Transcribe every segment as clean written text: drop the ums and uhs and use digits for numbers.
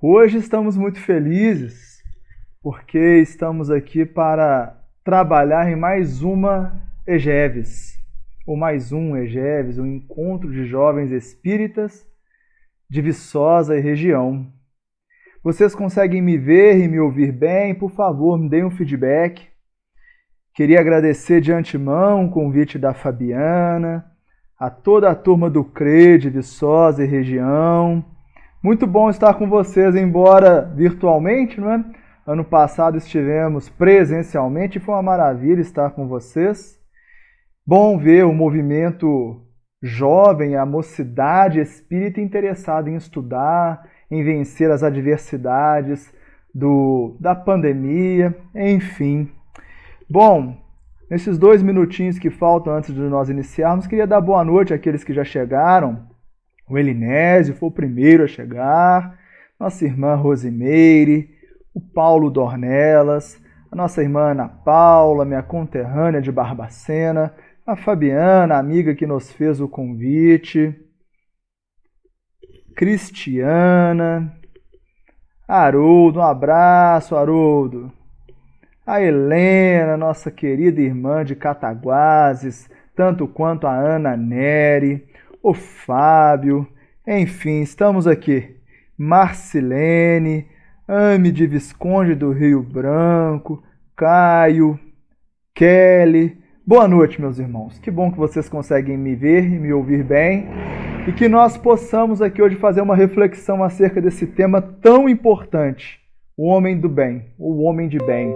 Hoje estamos muito felizes porque estamos aqui para trabalhar em mais uma EGEVES, ou mais um EGEVES, um Encontro de Jovens Espíritas de Viçosa e região. Vocês conseguem me ver e me ouvir bem? Por favor, me deem um feedback. Queria agradecer de antemão o convite da Fabiana, a toda a turma do CRE de Viçosa e região. Muito bom estar com vocês, embora virtualmente, não é? Ano passado estivemos presencialmente e foi uma maravilha estar com vocês. Bom ver o movimento jovem, a mocidade espírita interessada em estudar, em vencer as adversidades da pandemia, enfim. Bom, nesses 2 minutinhos que faltam antes de nós iniciarmos, queria dar boa noite àqueles que já chegaram. O Elinésio foi o primeiro a chegar, nossa irmã Rosimeire, o Paulo Dornelas, a nossa irmã Ana Paula, minha conterrânea de Barbacena, a Fabiana, a amiga que nos fez o convite, Cristiana, Haroldo, um abraço, Haroldo. A Helena, nossa querida irmã de Cataguases, tanto quanto a Ana Neri, o Fábio, enfim, estamos aqui. Marcilene, Ame de Visconde do Rio Branco, Caio, Kelly. Boa noite, meus irmãos. Que bom que vocês conseguem me ver e me ouvir bem e que nós possamos aqui hoje fazer uma reflexão acerca desse tema tão importante, o homem do bem, o homem de bem.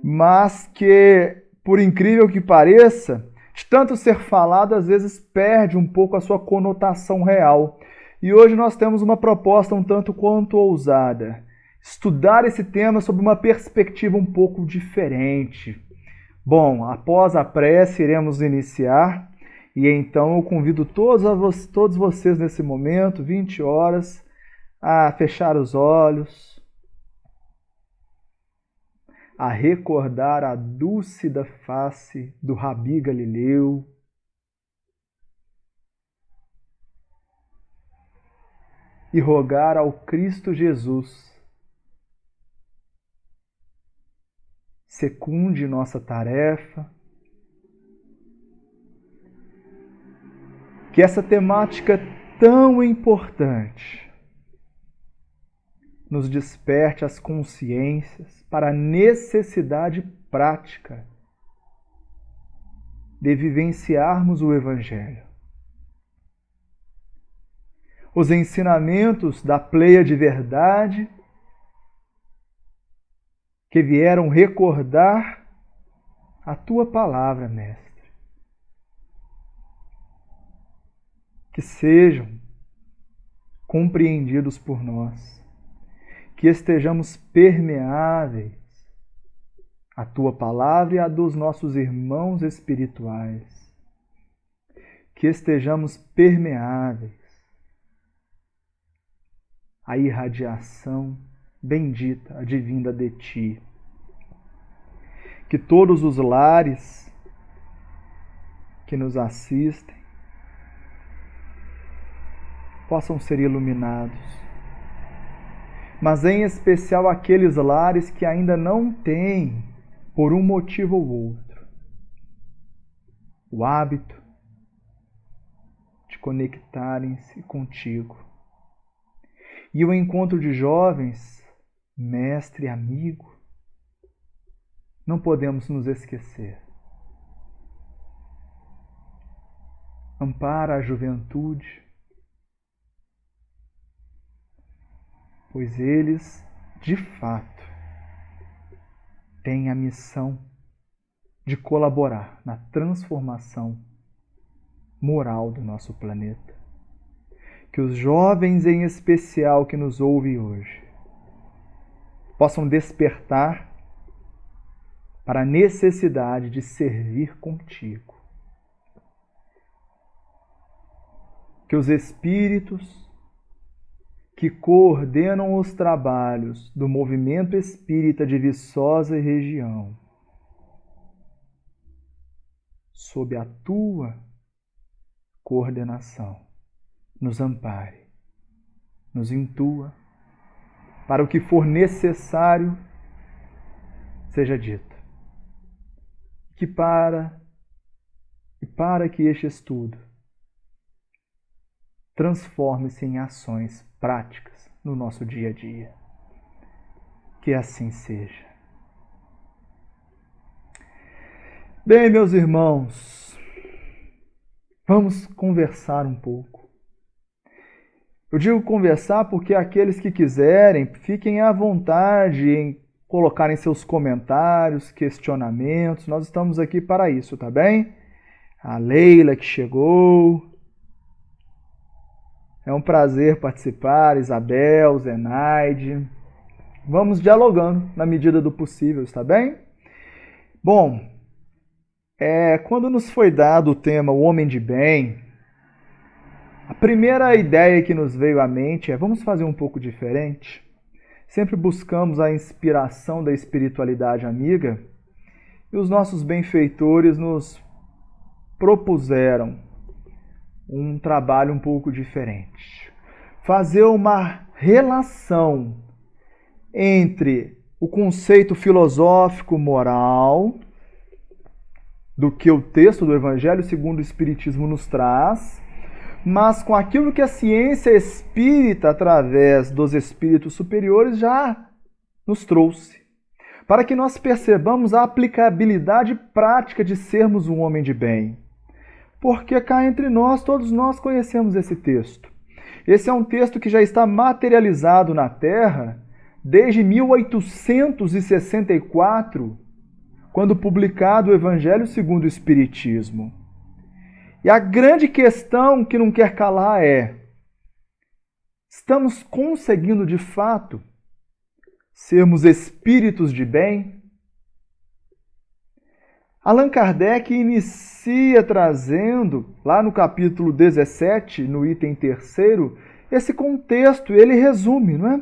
Mas que, por incrível que pareça, de tanto ser falado, às vezes perde um pouco a sua conotação real. E hoje nós temos uma proposta um tanto quanto ousada. Estudar esse tema sob uma perspectiva um pouco diferente. Bom, após a prece iremos iniciar, e então eu convido todos vocês nesse momento, 20 horas, a fechar os olhos, a recordar a dúcida face do Rabi Galileu, e rogar ao Cristo Jesus secunde nossa tarefa, que essa temática tão importante nos desperte as consciências para a necessidade prática de vivenciarmos o Evangelho. Os ensinamentos da pleia de verdade que vieram recordar a Tua palavra, Mestre. Que sejam compreendidos por nós. Que estejamos permeáveis à Tua palavra e à dos nossos irmãos espirituais. Que estejamos permeáveis à irradiação bendita, advinda de Ti. Que todos os lares que nos assistem possam ser iluminados, mas em especial aqueles lares que ainda não têm, por um motivo ou outro, o hábito de conectarem-se contigo. E o encontro de jovens, mestre e amigo, não podemos nos esquecer. Ampara a juventude, pois eles, de fato, têm a missão de colaborar na transformação moral do nosso planeta. Que os jovens, em especial, que nos ouvem hoje, possam despertar para a necessidade de servir contigo. Que os espíritos que coordenam os trabalhos do movimento espírita de Viçosa e região, sob a tua coordenação, nos ampare, nos intua para o que for necessário seja dito. Para que este estudo transforme-se em ações práticas no nosso dia a dia. Que assim seja. Bem, meus irmãos, vamos conversar um pouco. Eu digo conversar porque aqueles que quiserem, fiquem à vontade em colocarem seus comentários, questionamentos. Nós estamos aqui para isso, tá bem? A Leila que chegou. É um prazer participar, Isabel, Zenaide. Vamos dialogando na medida do possível, está bem? Bom, quando nos foi dado o tema O Homem de Bem, a primeira ideia que nos veio à mente é: vamos fazer um pouco diferente? Sempre buscamos a inspiração da espiritualidade amiga e os nossos benfeitores nos propuseram um trabalho um pouco diferente. Fazer uma relação entre o conceito filosófico moral do que o texto do Evangelho segundo o Espiritismo nos traz, mas com aquilo que a ciência espírita, através dos espíritos superiores, já nos trouxe, para que nós percebamos a aplicabilidade prática de sermos um homem de bem. Porque cá entre nós, todos nós conhecemos esse texto. Esse é um texto que já está materializado na Terra desde 1864, quando publicado o Evangelho segundo o Espiritismo. E a grande questão que não quer calar é: estamos conseguindo de fato sermos espíritos de bem? Allan Kardec inicia trazendo, lá no capítulo 17, no item 3º, esse contexto, ele resume, não é?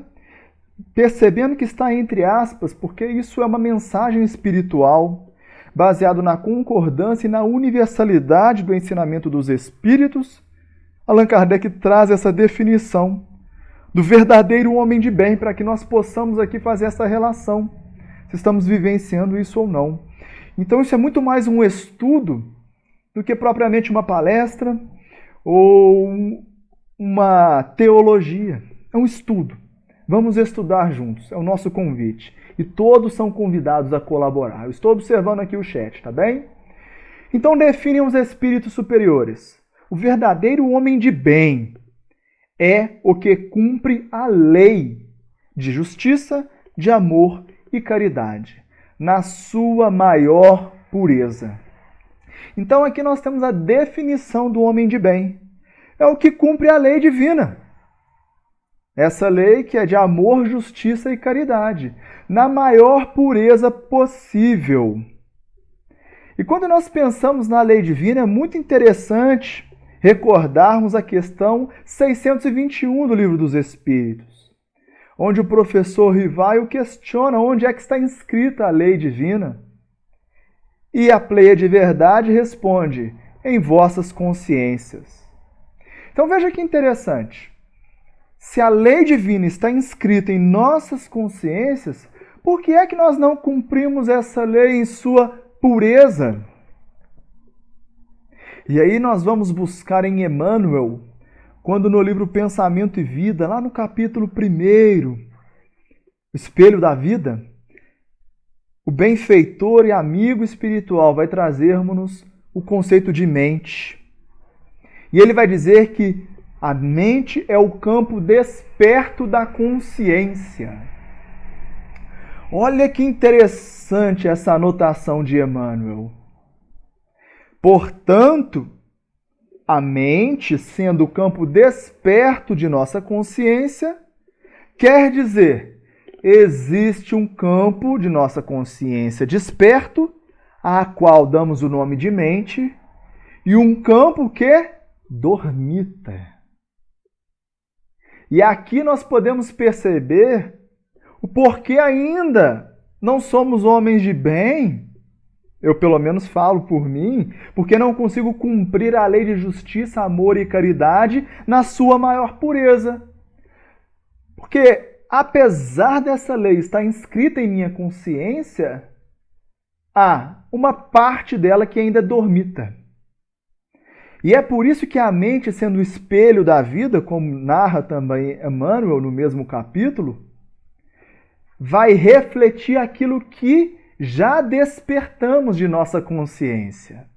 Percebendo que está entre aspas, porque isso é uma mensagem espiritual, baseado na concordância e na universalidade do ensinamento dos espíritos. Allan Kardec traz essa definição do verdadeiro homem de bem, para que nós possamos aqui fazer essa relação, se estamos vivenciando isso ou não. Então isso é muito mais um estudo do que propriamente uma palestra ou uma teologia. É um estudo. Vamos estudar juntos, é o nosso convite. E todos são convidados a colaborar. Eu estou observando aqui o chat, tá bem? Então definem os espíritos superiores. O verdadeiro homem de bem é o que cumpre a lei de justiça, de amor e caridade, na sua maior pureza. Então aqui nós temos a definição do homem de bem. É o que cumpre a lei divina. Essa lei que é de amor, justiça e caridade, na maior pureza possível. E quando nós pensamos na lei divina, é muito interessante recordarmos a questão 621 do Livro dos Espíritos, onde o professor Rivaio questiona onde é que está inscrita a lei divina. E a Pleiade Verdade responde: em vossas consciências. Então veja que interessante. Se a lei divina está inscrita em nossas consciências, por que é que nós não cumprimos essa lei em sua pureza? E aí nós vamos buscar em Emmanuel, quando no livro Pensamento e Vida, lá no capítulo 1, Espelho da Vida, o benfeitor e amigo espiritual vai trazer-nos o conceito de mente. E ele vai dizer que a mente é o campo desperto da consciência. Olha que interessante essa anotação de Emmanuel. Portanto, a mente, sendo o campo desperto de nossa consciência, quer dizer, existe um campo de nossa consciência desperto, a qual damos o nome de mente, e um campo que dormita. E aqui nós podemos perceber o porquê ainda não somos homens de bem. Eu pelo menos falo por mim, porque não consigo cumprir a lei de justiça, amor e caridade na sua maior pureza. Porque apesar dessa lei estar inscrita em minha consciência, há uma parte dela que ainda dormita. E é por isso que a mente, sendo o espelho da vida, como narra também Emmanuel no mesmo capítulo, vai refletir aquilo que já despertamos de nossa consciência.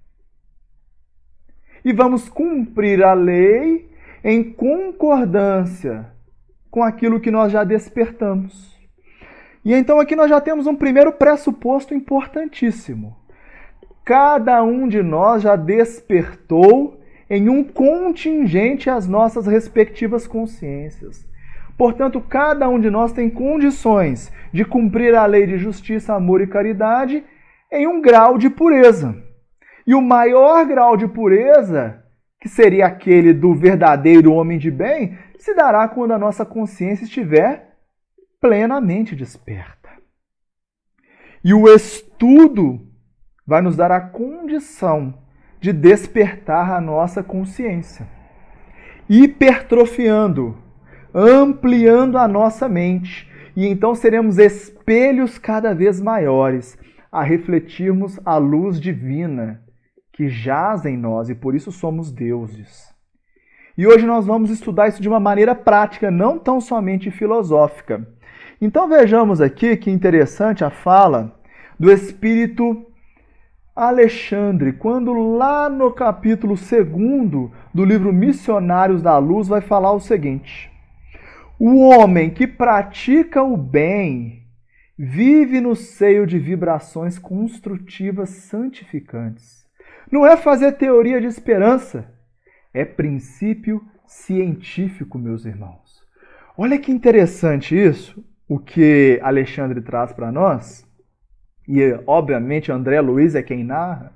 E vamos cumprir a lei em concordância com aquilo que nós já despertamos. E então aqui nós já temos um primeiro pressuposto importantíssimo. Cada um de nós já despertou em um contingente as nossas respectivas consciências. Portanto, cada um de nós tem condições de cumprir a lei de justiça, amor e caridade em um grau de pureza. E o maior grau de pureza, que seria aquele do verdadeiro homem de bem, se dará quando a nossa consciência estiver plenamente desperta. E o estudo vai nos dar a condição de despertar a nossa consciência, hipertrofiando, ampliando a nossa mente, e então seremos espelhos cada vez maiores a refletirmos a luz divina que jaz em nós e por isso somos deuses. E hoje nós vamos estudar isso de uma maneira prática, não tão somente filosófica. Então vejamos aqui que interessante a fala do espírito Alexandre, quando lá no capítulo 2 do livro Missionários da Luz vai falar o seguinte: o homem que pratica o bem vive no seio de vibrações construtivas santificantes. Não é fazer teoria de esperança, é princípio científico, meus irmãos. Olha que interessante isso, o que Alexandre traz para nós. E, obviamente, André Luiz é quem narra,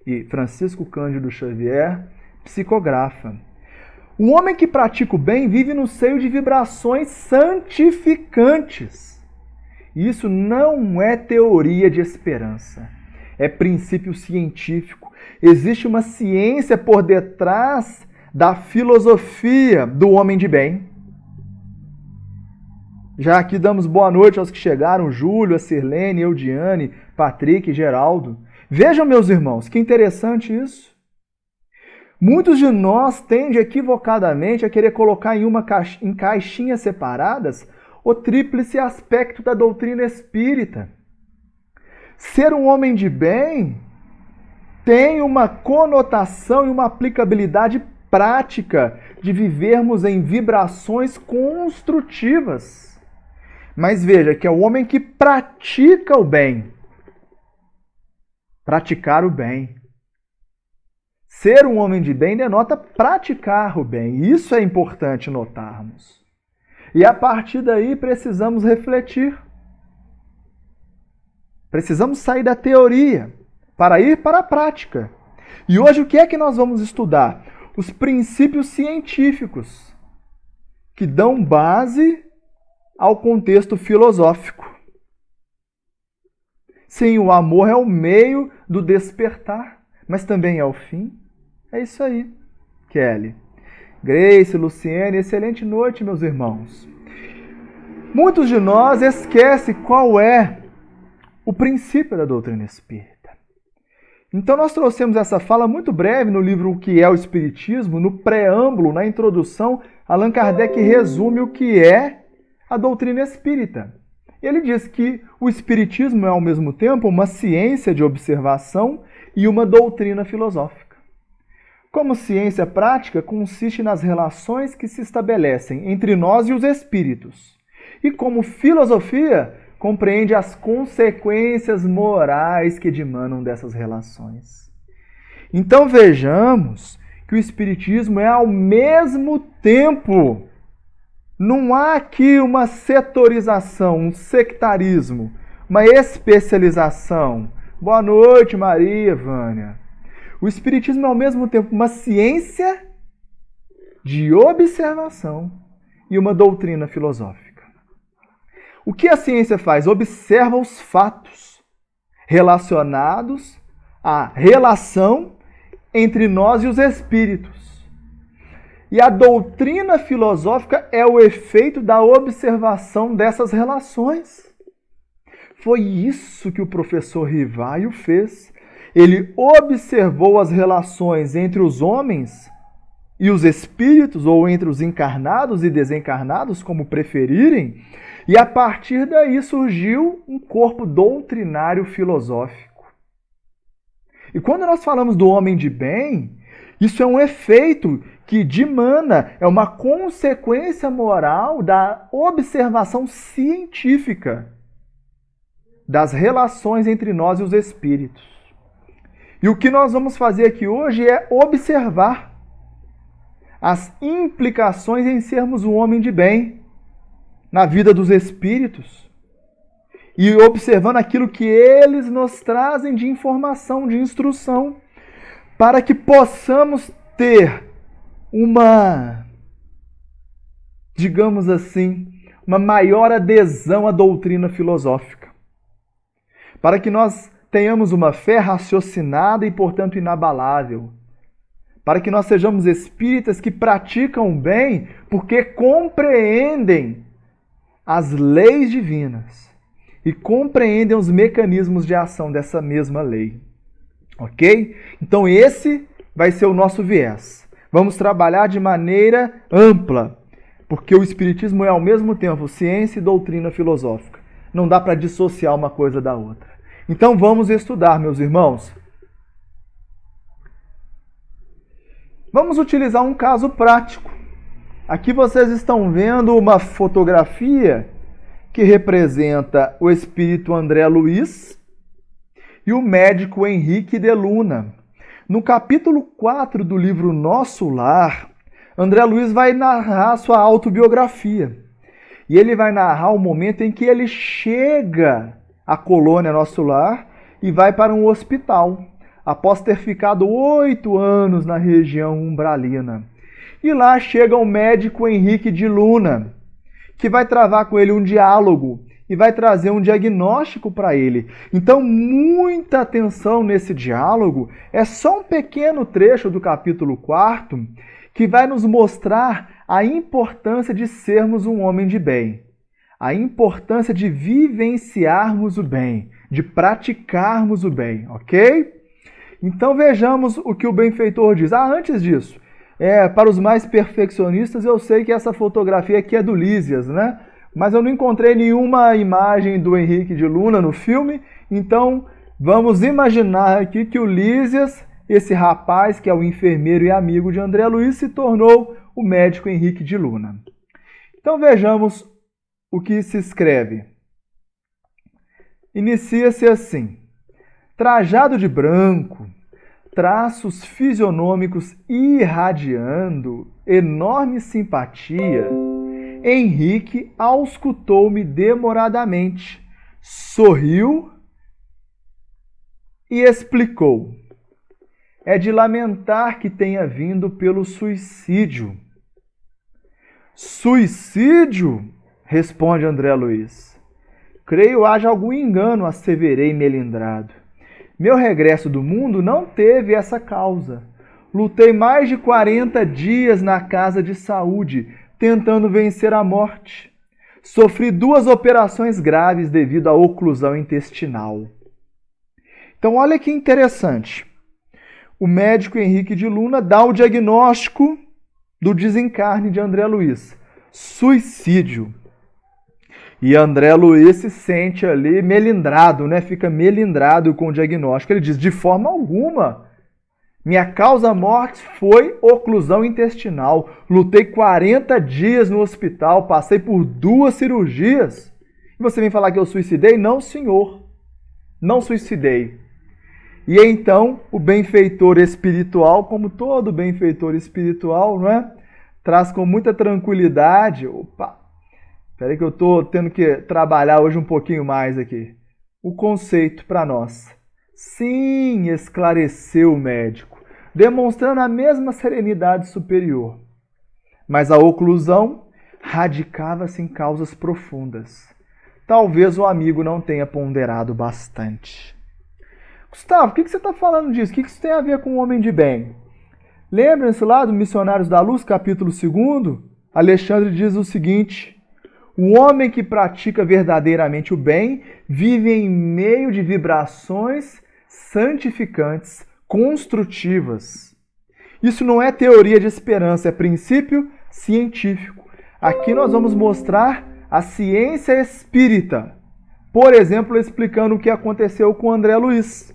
e Francisco Cândido Xavier psicografa. O homem que pratica o bem vive no seio de vibrações santificantes. Isso não é teoria de esperança, é princípio científico. Existe uma ciência por detrás da filosofia do homem de bem. Já aqui damos boa noite aos que chegaram, Júlio, a Sirlene, Eudiane, Patrick e Geraldo. Vejam, meus irmãos, que interessante isso. Muitos de nós tendem equivocadamente a querer colocar em caixinhas separadas o tríplice aspecto da doutrina espírita. Ser um homem de bem tem uma conotação e uma aplicabilidade prática de vivermos em vibrações construtivas. Mas veja que é o homem que pratica o bem. Praticar o bem. Ser um homem de bem denota praticar o bem. Isso é importante notarmos. E a partir daí precisamos refletir. Precisamos sair da teoria para ir para a prática. E hoje o que é que nós vamos estudar? Os princípios científicos que dão base ao contexto filosófico. Sim, o amor é o meio do despertar, mas também é o fim. É isso aí, Kelly. Grace, Luciene, excelente noite, meus irmãos. Muitos de nós esquecem qual é o princípio da doutrina espírita. Então nós trouxemos essa fala muito breve no livro O que é o Espiritismo, no preâmbulo, na introdução, Allan Kardec resume o que é a doutrina espírita. Ele diz que o espiritismo é ao mesmo tempo uma ciência de observação e uma doutrina filosófica. Como ciência prática, consiste nas relações que se estabelecem entre nós e os espíritos. E como filosofia, compreende as consequências morais que dimanam dessas relações. Então vejamos que o espiritismo é ao mesmo tempo. Não há aqui uma setorização, um sectarismo, uma especialização. Boa noite, Maria, Vânia. O espiritismo é ao mesmo tempo uma ciência de observação e uma doutrina filosófica. O que a ciência faz? Observa os fatos relacionados à relação entre nós e os espíritos. E a doutrina filosófica é o efeito da observação dessas relações. Foi isso que o professor Rivaio fez. Ele observou as relações entre os homens e os espíritos, ou entre os encarnados e desencarnados, como preferirem, e a partir daí surgiu um corpo doutrinário filosófico. E quando nós falamos do homem de bem, isso é um efeito que dimana, é uma consequência moral da observação científica das relações entre nós e os espíritos. E o que nós vamos fazer aqui hoje é observar as implicações em sermos um homem de bem na vida dos espíritos e observando aquilo que eles nos trazem de informação, de instrução, para que possamos ter uma, digamos assim, uma maior adesão à doutrina filosófica. Para que nós tenhamos uma fé raciocinada e, portanto, inabalável. Para que nós sejamos espíritas que praticam o bem porque compreendem as leis divinas e compreendem os mecanismos de ação dessa mesma lei. Ok? Então esse vai ser o nosso viés. Vamos trabalhar de maneira ampla, porque o Espiritismo é ao mesmo tempo ciência e doutrina filosófica. Não dá para dissociar uma coisa da outra. Então vamos estudar, meus irmãos. Vamos utilizar um caso prático. Aqui vocês estão vendo uma fotografia que representa o espírito André Luiz e o médico Henrique de Luna. No capítulo 4 do livro Nosso Lar, André Luiz vai narrar sua autobiografia. E ele vai narrar o momento em que ele chega à colônia Nosso Lar e vai para um hospital, após ter ficado 8 anos na região umbralina. E lá chega o médico Henrique de Luna, que vai travar com ele um diálogo e vai trazer um diagnóstico para ele. Então, muita atenção nesse diálogo. É só um pequeno trecho do capítulo 4 que vai nos mostrar a importância de sermos um homem de bem, a importância de vivenciarmos o bem, de praticarmos o bem, ok? Então vejamos o que o benfeitor diz. Antes disso, para os mais perfeccionistas, eu sei que essa fotografia aqui é do Lísias, né? Mas eu não encontrei nenhuma imagem do Henrique de Luna no filme, então vamos imaginar aqui que o Lísias, esse rapaz que é o enfermeiro e amigo de André Luiz, se tornou o médico Henrique de Luna. Então vejamos o que se escreve. Inicia-se assim: trajado de branco, traços fisionômicos irradiando enorme simpatia, Henrique auscultou-me demoradamente, sorriu e explicou. É de lamentar que tenha vindo pelo suicídio. Suicídio? Responde André Luiz. Creio haja algum engano, asseverei melindrado. Meu regresso do mundo não teve essa causa. Lutei mais de 40 dias na casa de saúde, tentando vencer a morte. Sofri 2 operações graves devido à oclusão intestinal. Então, olha que interessante. O médico Henrique de Luna dá o diagnóstico do desencarne de André Luiz. Suicídio. E André Luiz se sente ali melindrado, né? Fica melindrado com o diagnóstico. Ele diz, de forma alguma, minha causa-morte foi oclusão intestinal. Lutei 40 dias no hospital, passei por 2 cirurgias. E você vem falar que eu suicidei? Não, senhor. Não suicidei. E então, o benfeitor espiritual, como todo benfeitor espiritual, não é? Traz com muita tranquilidade. Opa! Espera aí que eu estou tendo que trabalhar hoje um pouquinho mais aqui. O conceito para nós. Sim, esclareceu o médico, demonstrando a mesma serenidade superior. Mas a oclusão radicava-se em causas profundas. Talvez o amigo não tenha ponderado bastante. Gustavo, o que você está falando disso? O que isso tem a ver com o homem de bem? Lembrem-se lá do Missionários da Luz, capítulo 2, Alexandre diz o seguinte: o homem que pratica verdadeiramente o bem vive em meio de vibrações santificantes, construtivas. Isso não é teoria de esperança, é princípio científico. Aqui nós vamos mostrar a ciência espírita. Por exemplo, explicando o que aconteceu com André Luiz.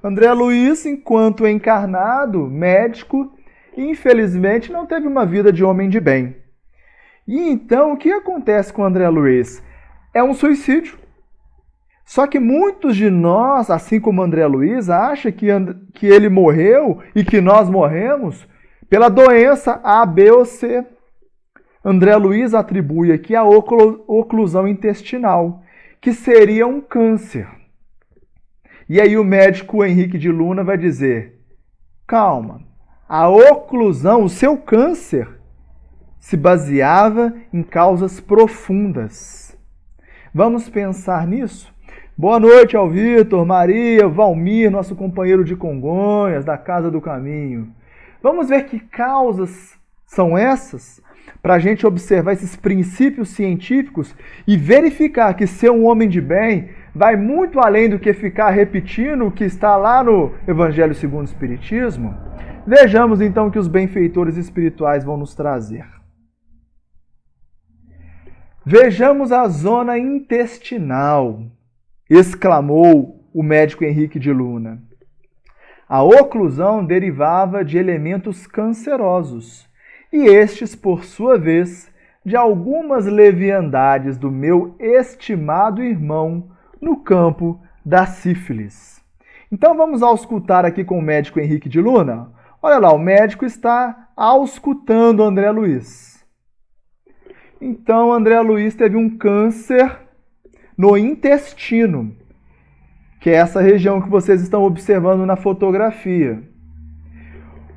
André Luiz, enquanto encarnado, médico, infelizmente não teve uma vida de homem de bem. E então, o que acontece com André Luiz? É um suicídio. Só que muitos de nós, assim como André Luiz, acham que ele morreu e que nós morremos pela doença A, B ou C. André Luiz atribui aqui a oclusão intestinal, que seria um câncer. E aí o médico Henrique de Luna vai dizer: calma, a oclusão, o seu câncer, se baseava em causas profundas. Vamos pensar nisso? Boa noite ao Vitor, Maria, Valmir, nosso companheiro de Congonhas, da Casa do Caminho. Vamos ver que causas são essas, para a gente observar esses princípios científicos e verificar que ser um homem de bem vai muito além do que ficar repetindo o que está lá no Evangelho segundo o Espiritismo. Vejamos então o que os benfeitores espirituais vão nos trazer. Vejamos a zona intestinal, exclamou o médico Henrique de Luna. A oclusão derivava de elementos cancerosos, e estes, por sua vez, de algumas leviandades do meu estimado irmão no campo da sífilis. Então vamos auscultar aqui com o médico Henrique de Luna. Olha lá, o médico está auscultando André Luiz. Então, André Luiz teve um câncer no intestino, que é essa região que vocês estão observando na fotografia.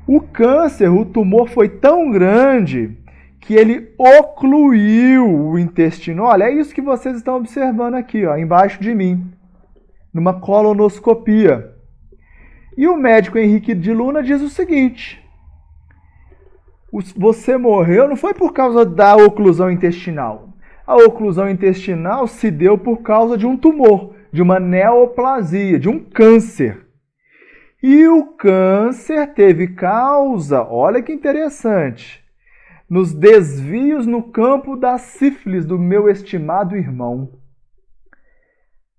O câncer, o tumor foi tão grande que ele ocluiu o intestino. Olha, é isso que vocês estão observando aqui, ó, embaixo de mim, numa colonoscopia. E o médico Henrique de Luna diz o seguinte: você morreu não foi por causa da oclusão intestinal. A oclusão intestinal se deu por causa de um tumor, de uma neoplasia, de um câncer. E o câncer teve causa, olha que interessante, nos desvios no campo da sífilis do meu estimado irmão.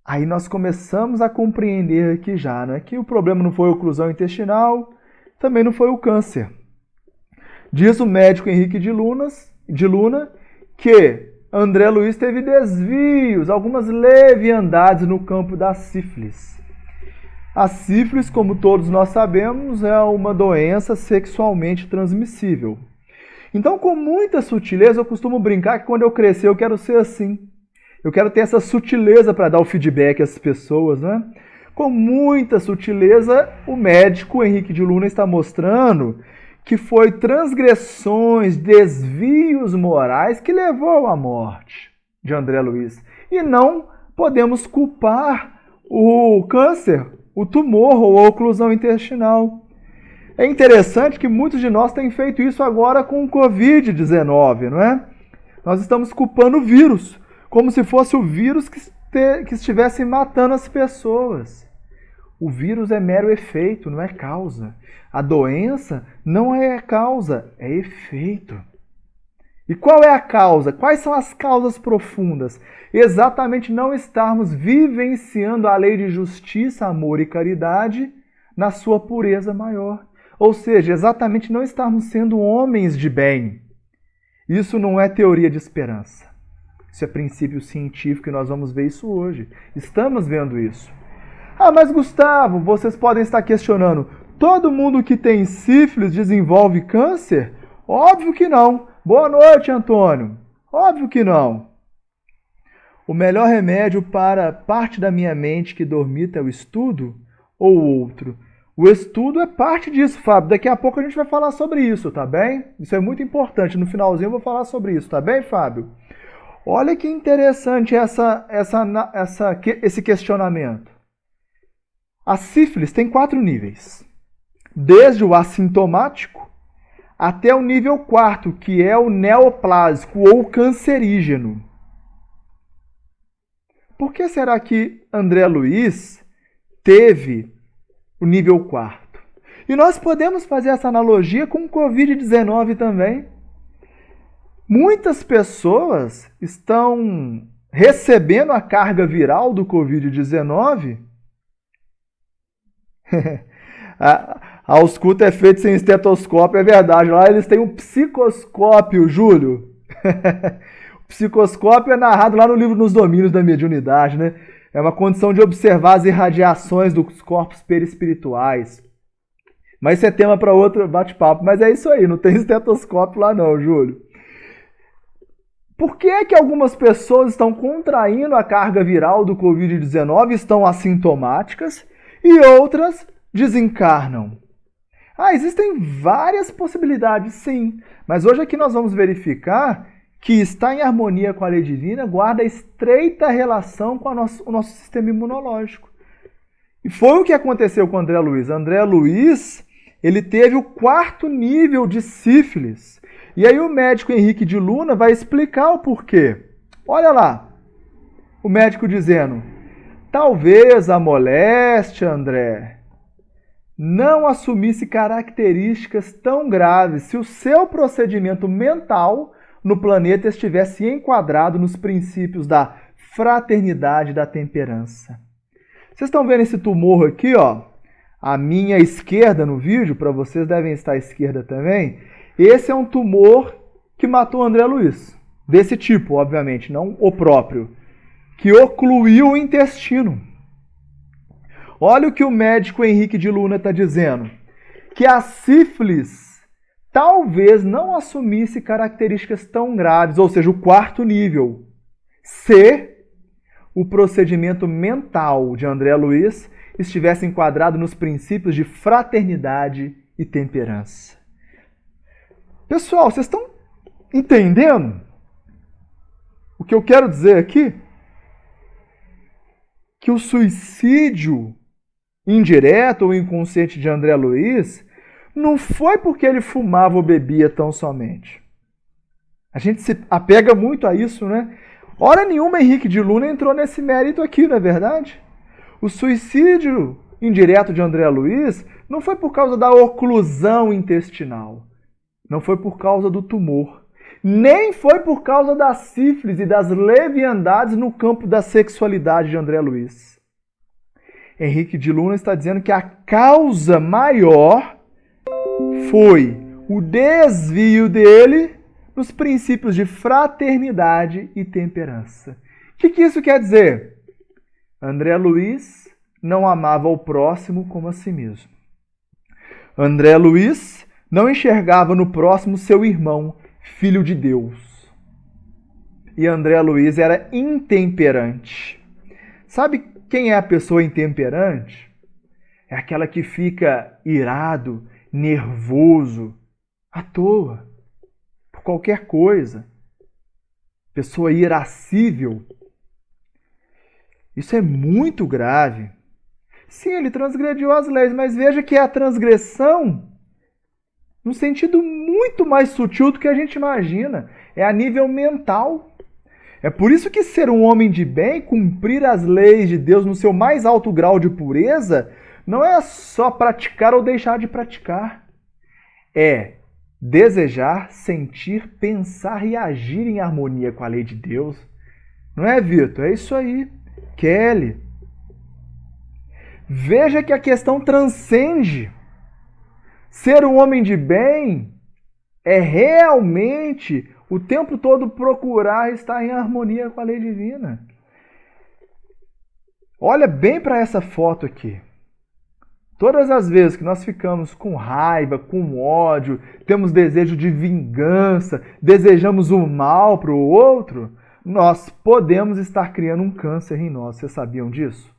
Aí nós começamos a compreender aqui já, não é que o problema não foi a oclusão intestinal, também não foi o câncer. Diz o médico Henrique de Luna que André Luiz teve desvios, algumas leviandades no campo da sífilis. A sífilis, como todos nós sabemos, é uma doença sexualmente transmissível. Então, com muita sutileza, eu costumo brincar que quando eu crescer eu quero ser assim. Eu quero ter essa sutileza para dar o feedback às pessoas, né? Com muita sutileza, o médico Henrique de Luna está mostrando que foi transgressões, desvios morais que levou à morte de André Luiz. E não podemos culpar o câncer, o tumor ou a oclusão intestinal. É interessante que muitos de nós têm feito isso agora com o Covid-19, não é? Nós estamos culpando o vírus, como se fosse o vírus que estivesse matando as pessoas. O vírus é mero efeito, não é causa. A doença não é causa, é efeito. E qual é a causa? Quais são as causas profundas? Exatamente não estarmos vivenciando a lei de justiça, amor e caridade na sua pureza maior. Ou seja, exatamente não estarmos sendo homens de bem. Isso não é teoria de esperança. Isso é princípio científico e nós vamos ver isso hoje. Estamos vendo isso. Ah, mas Gustavo, vocês podem estar questionando, todo mundo que tem sífilis desenvolve câncer? Óbvio que não. Boa noite, Antônio. Óbvio que não. O melhor remédio para parte da minha mente que dormita é o estudo ou o outro? O estudo é parte disso, Fábio. Daqui a pouco a gente vai falar sobre isso, tá bem? Isso é muito importante. No finalzinho eu vou falar sobre isso, tá bem, Fábio? Olha que interessante esse questionamento. A sífilis tem 4 níveis. Desde o assintomático, até o nível 4, que é o neoplásico ou cancerígeno. Por que será que André Luiz teve o nível 4? E nós podemos fazer essa analogia com o Covid-19 também. Muitas pessoas estão recebendo a carga viral do Covid-19. A ausculta é feita sem estetoscópio, é verdade. Lá eles têm um psicoscópio, Júlio. O psicoscópio é narrado lá no livro Nos Domínios da Mediunidade, né? É uma condição de observar as irradiações dos corpos perispirituais. Mas isso é tema para outro bate-papo. Mas é isso aí, não tem estetoscópio lá não, Júlio. Por que é que algumas pessoas estão contraindo a carga viral do Covid-19, estão assintomáticas, e outras desencarnam? Existem várias possibilidades, sim. Mas hoje aqui nós vamos verificar que estar em harmonia com a lei divina guarda estreita relação com o nosso sistema imunológico. E foi o que aconteceu com André Luiz. André Luiz, ele teve o 4º nível de sífilis. E aí o médico Henrique de Luna vai explicar o porquê. Olha lá, o médico dizendo: talvez a moléstia, André, não assumisse características tão graves se o seu procedimento mental no planeta estivesse enquadrado nos princípios da fraternidade e da temperança. Vocês estão vendo esse tumor aqui, ó? À minha esquerda no vídeo, para vocês devem estar à esquerda também. Esse é um tumor que matou André Luiz. Desse tipo, obviamente, não o próprio. Que ocluiu o intestino. Olha o que o médico Henrique de Luna está dizendo. Que a sífilis talvez não assumisse características tão graves, ou seja, o 4º nível, se o procedimento mental de André Luiz estivesse enquadrado nos princípios de fraternidade e temperança. Pessoal, vocês estão entendendo o que eu quero dizer aqui? Que o suicídio indireto ou inconsciente de André Luiz não foi porque ele fumava ou bebia tão somente. A gente se apega muito a isso, né? Hora nenhuma Henrique de Luna entrou nesse mérito aqui, não é verdade? O suicídio indireto de André Luiz não foi por causa da oclusão intestinal. Não foi por causa do tumor. Nem foi por causa da sífilis e das leviandades no campo da sexualidade de André Luiz. Henrique de Luna está dizendo que a causa maior foi o desvio dele nos princípios de fraternidade e temperança. O que isso quer dizer? André Luiz não amava o próximo como a si mesmo. André Luiz não enxergava no próximo seu irmão, filho de Deus. E André Luiz era intemperante. Sabe quem é a pessoa intemperante? É aquela que fica irado, nervoso, à toa, por qualquer coisa. Pessoa irascível. Isso é muito grave. Sim, ele transgrediu as leis, mas veja que é a transgressão num sentido muito mais sutil do que a gente imagina. É a nível mental. É por isso que ser um homem de bem, cumprir as leis de Deus no seu mais alto grau de pureza, não é só praticar ou deixar de praticar. É desejar, sentir, pensar e agir em harmonia com a lei de Deus. Não é, Vitor? É isso aí. Kelly. Veja que a questão transcende. Ser um homem de bem é realmente o tempo todo procurar estar em harmonia com a lei divina. Olha bem para essa foto aqui. Todas as vezes que nós ficamos com raiva, com ódio, temos desejo de vingança, desejamos o mal para o outro, nós podemos estar criando um câncer em nós. Vocês sabiam disso?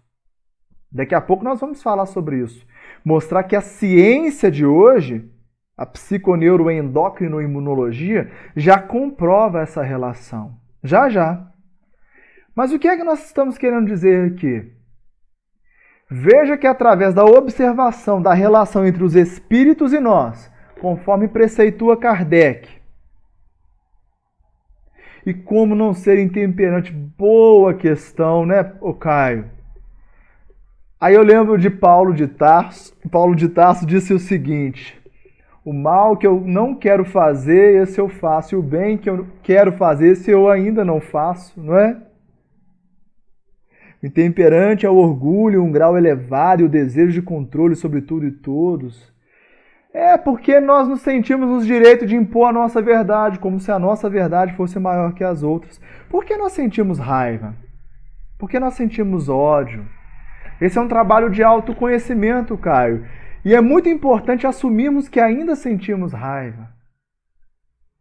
Daqui a pouco nós vamos falar sobre isso. Mostrar que a ciência de hoje, a psiconeuroendocrinoimunologia, já comprova essa relação. Já. Mas o que é que nós estamos querendo dizer aqui? Veja que através da observação da relação entre os espíritos e nós, conforme preceitua Kardec. E como não ser intemperante? Boa questão, né, ô Caio? Aí eu lembro de Paulo de Tarso. Paulo de Tarso disse o seguinte: o mal que eu não quero fazer, esse eu faço. E o bem que eu quero fazer, esse eu ainda não faço, não é? Intemperante é o orgulho, um grau elevado e o desejo de controle sobre tudo e todos. É porque nós nos sentimos nos direitos de impor a nossa verdade, como se a nossa verdade fosse maior que as outras. Por que nós sentimos raiva? Por que nós sentimos ódio? Esse é um trabalho de autoconhecimento, Caio. E é muito importante assumirmos que ainda sentimos raiva.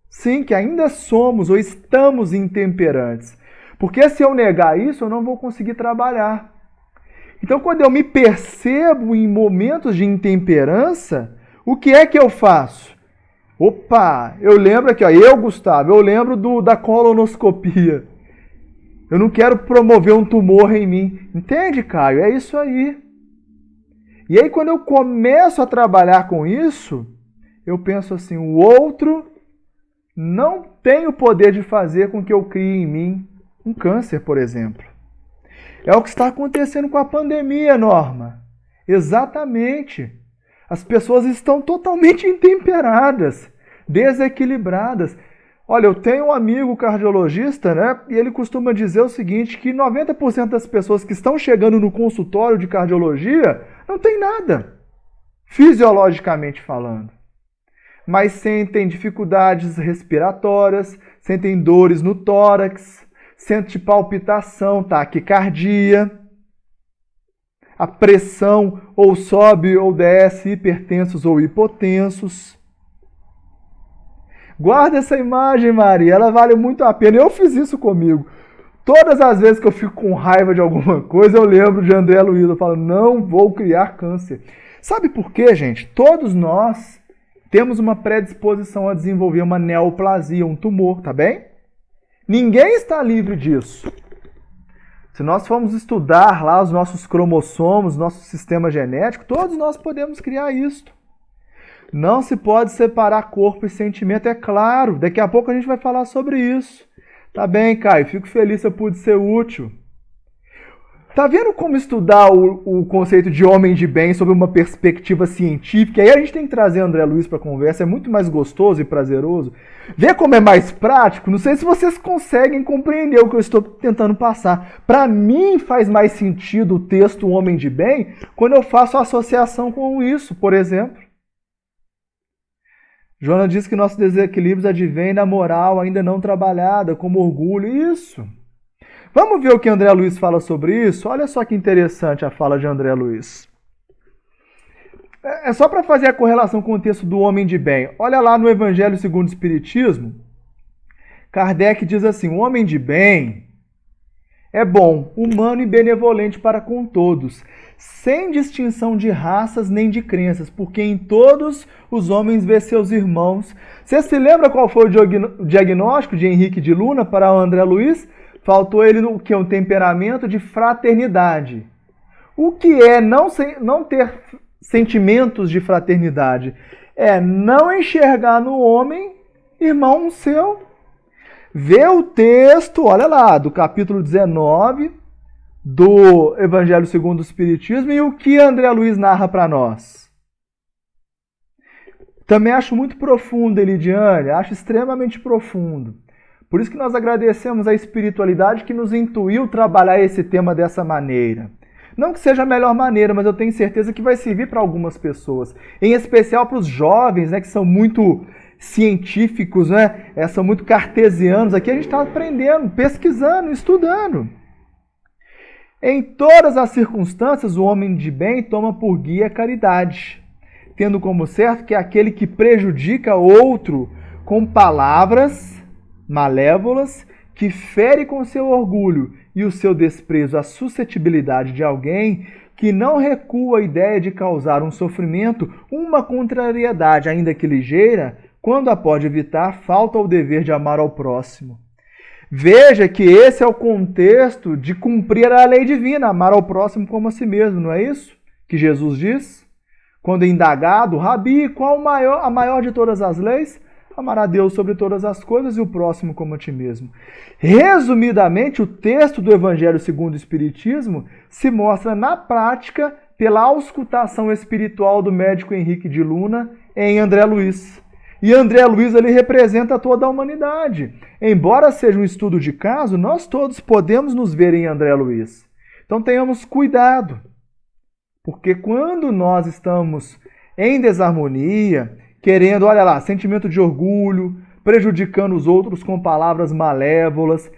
Sim, que ainda somos ou estamos intemperantes. Porque se eu negar isso, eu não vou conseguir trabalhar. Então, quando eu me percebo em momentos de intemperança, o que é que eu faço? Opa, eu lembro aqui, ó, Gustavo, eu lembro da colonoscopia. Eu não quero promover um tumor em mim. Entende, Caio? É isso aí. E aí, quando eu começo a trabalhar com isso, eu penso assim, o outro não tem o poder de fazer com que eu crie em mim um câncer, por exemplo. É o que está acontecendo com a pandemia, Norma. Exatamente. As pessoas estão totalmente intemperadas, desequilibradas. Olha, eu tenho um amigo cardiologista, né? E ele costuma dizer o seguinte, que 90% das pessoas que estão chegando no consultório de cardiologia não tem nada, fisiologicamente falando. Mas sentem dificuldades respiratórias, sentem dores no tórax, sente palpitação, taquicardia, a pressão ou sobe ou desce, hipertensos ou hipotensos. Guarda essa imagem, Maria, ela vale muito a pena. Eu fiz isso comigo. Todas as vezes que eu fico com raiva de alguma coisa, eu lembro de André Luiz. Eu falo, não vou criar câncer. Sabe por quê, gente? Todos nós temos uma predisposição a desenvolver uma neoplasia, um tumor, tá bem? Ninguém está livre disso. Se nós formos estudar lá os nossos cromossomos, nosso sistema genético, todos nós podemos criar isso. Não se pode separar corpo e sentimento, é claro. Daqui a pouco a gente vai falar sobre isso. Tá bem, Caio, fico feliz se eu pude ser útil. Tá vendo como estudar o conceito de homem de bem sob uma perspectiva científica? Aí a gente tem que trazer André Luiz para a conversa, é muito mais gostoso e prazeroso. Vê como é mais prático? Não sei se vocês conseguem compreender o que eu estou tentando passar. Para mim faz mais sentido o texto Homem de Bem quando eu faço a associação com isso, por exemplo. Joana diz que nossos desequilíbrios advêm da moral ainda não trabalhada, como orgulho. Isso. Vamos ver o que André Luiz fala sobre isso? Olha só que interessante a fala de André Luiz. É só para fazer a correlação com o texto do Homem de Bem. Olha lá no Evangelho segundo o Espiritismo. Kardec diz assim, o homem de bem é bom, humano e benevolente para com todos, sem distinção de raças nem de crenças, porque em todos os homens vê seus irmãos. Você se lembra qual foi o diagnóstico de Henrique de Luna para o André Luiz? Faltou ele no que é um temperamento de fraternidade. O que é não ter sentimentos de fraternidade? É não enxergar no homem irmão seu. Vê o texto, olha lá, do capítulo 19 do Evangelho segundo o Espiritismo e o que André Luiz narra para nós. Também acho muito profundo, Elidiane, acho extremamente profundo. Por isso que nós agradecemos a espiritualidade que nos intuiu trabalhar esse tema dessa maneira. Não que seja a melhor maneira, mas eu tenho certeza que vai servir para algumas pessoas. Em especial para os jovens, né, que são muito científicos, né, são muito cartesianos. Aqui a gente está aprendendo, pesquisando, estudando. Em todas as circunstâncias, o homem de bem toma por guia a caridade, tendo como certo que é aquele que prejudica outro com palavras malévolas, que fere com seu orgulho e o seu desprezo a suscetibilidade de alguém, que não recua a ideia de causar um sofrimento, uma contrariedade, ainda que ligeira, quando a pode evitar, falta ao dever de amar ao próximo. Veja que esse é o contexto de cumprir a lei divina, amar ao próximo como a si mesmo, não é isso que Jesus diz? Quando indagado, Rabi, qual a maior de todas as leis? Amar a Deus sobre todas as coisas e o próximo como a ti mesmo. Resumidamente, o texto do Evangelho segundo o Espiritismo se mostra na prática pela auscultação espiritual do médico Henrique de Luna em André Luiz. E André Luiz ele representa toda a humanidade. Embora seja um estudo de caso, nós todos podemos nos ver em André Luiz. Então tenhamos cuidado, porque quando nós estamos em desarmonia, querendo, olha lá, sentimento de orgulho, prejudicando os outros com palavras malévolas,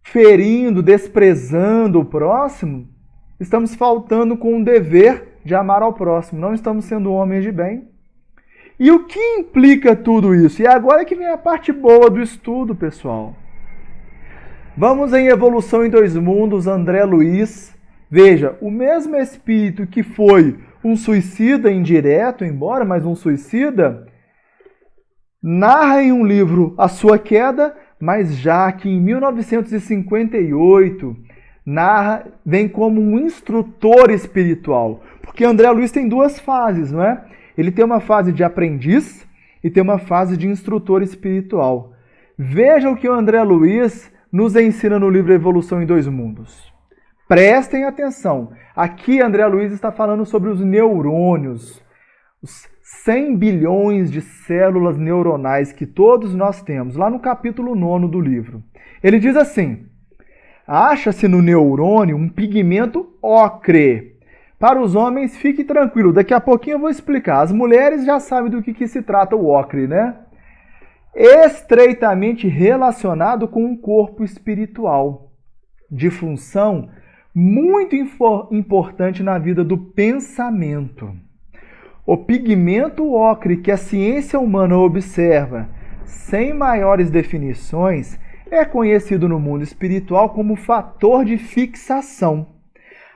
ferindo, desprezando o próximo, estamos faltando com o dever de amar ao próximo, não estamos sendo homens de bem. E o que implica tudo isso? E agora que vem a parte boa do estudo, pessoal. Vamos em Evolução em Dois Mundos, André Luiz. Veja, o mesmo espírito que foi um suicida indireto, embora, mas um suicida, narra em um livro a sua queda, mas já que em 1958 vem como um instrutor espiritual. Porque André Luiz tem duas fases, não é? Ele tem uma fase de aprendiz e tem uma fase de instrutor espiritual. Veja o que o André Luiz nos ensina no livro Evolução em Dois Mundos. Prestem atenção. Aqui André Luiz está falando sobre os neurônios, os 100 bilhões de células neuronais que todos nós temos, lá no capítulo 9 do livro. Ele diz assim: acha-se no neurônio um pigmento ocre. Para os homens, fique tranquilo, daqui a pouquinho eu vou explicar. As mulheres já sabem do que se trata o ocre, né? Estreitamente relacionado com um corpo espiritual, de função muito importante na vida do pensamento. O pigmento ocre que a ciência humana observa, sem maiores definições, é conhecido no mundo espiritual como fator de fixação,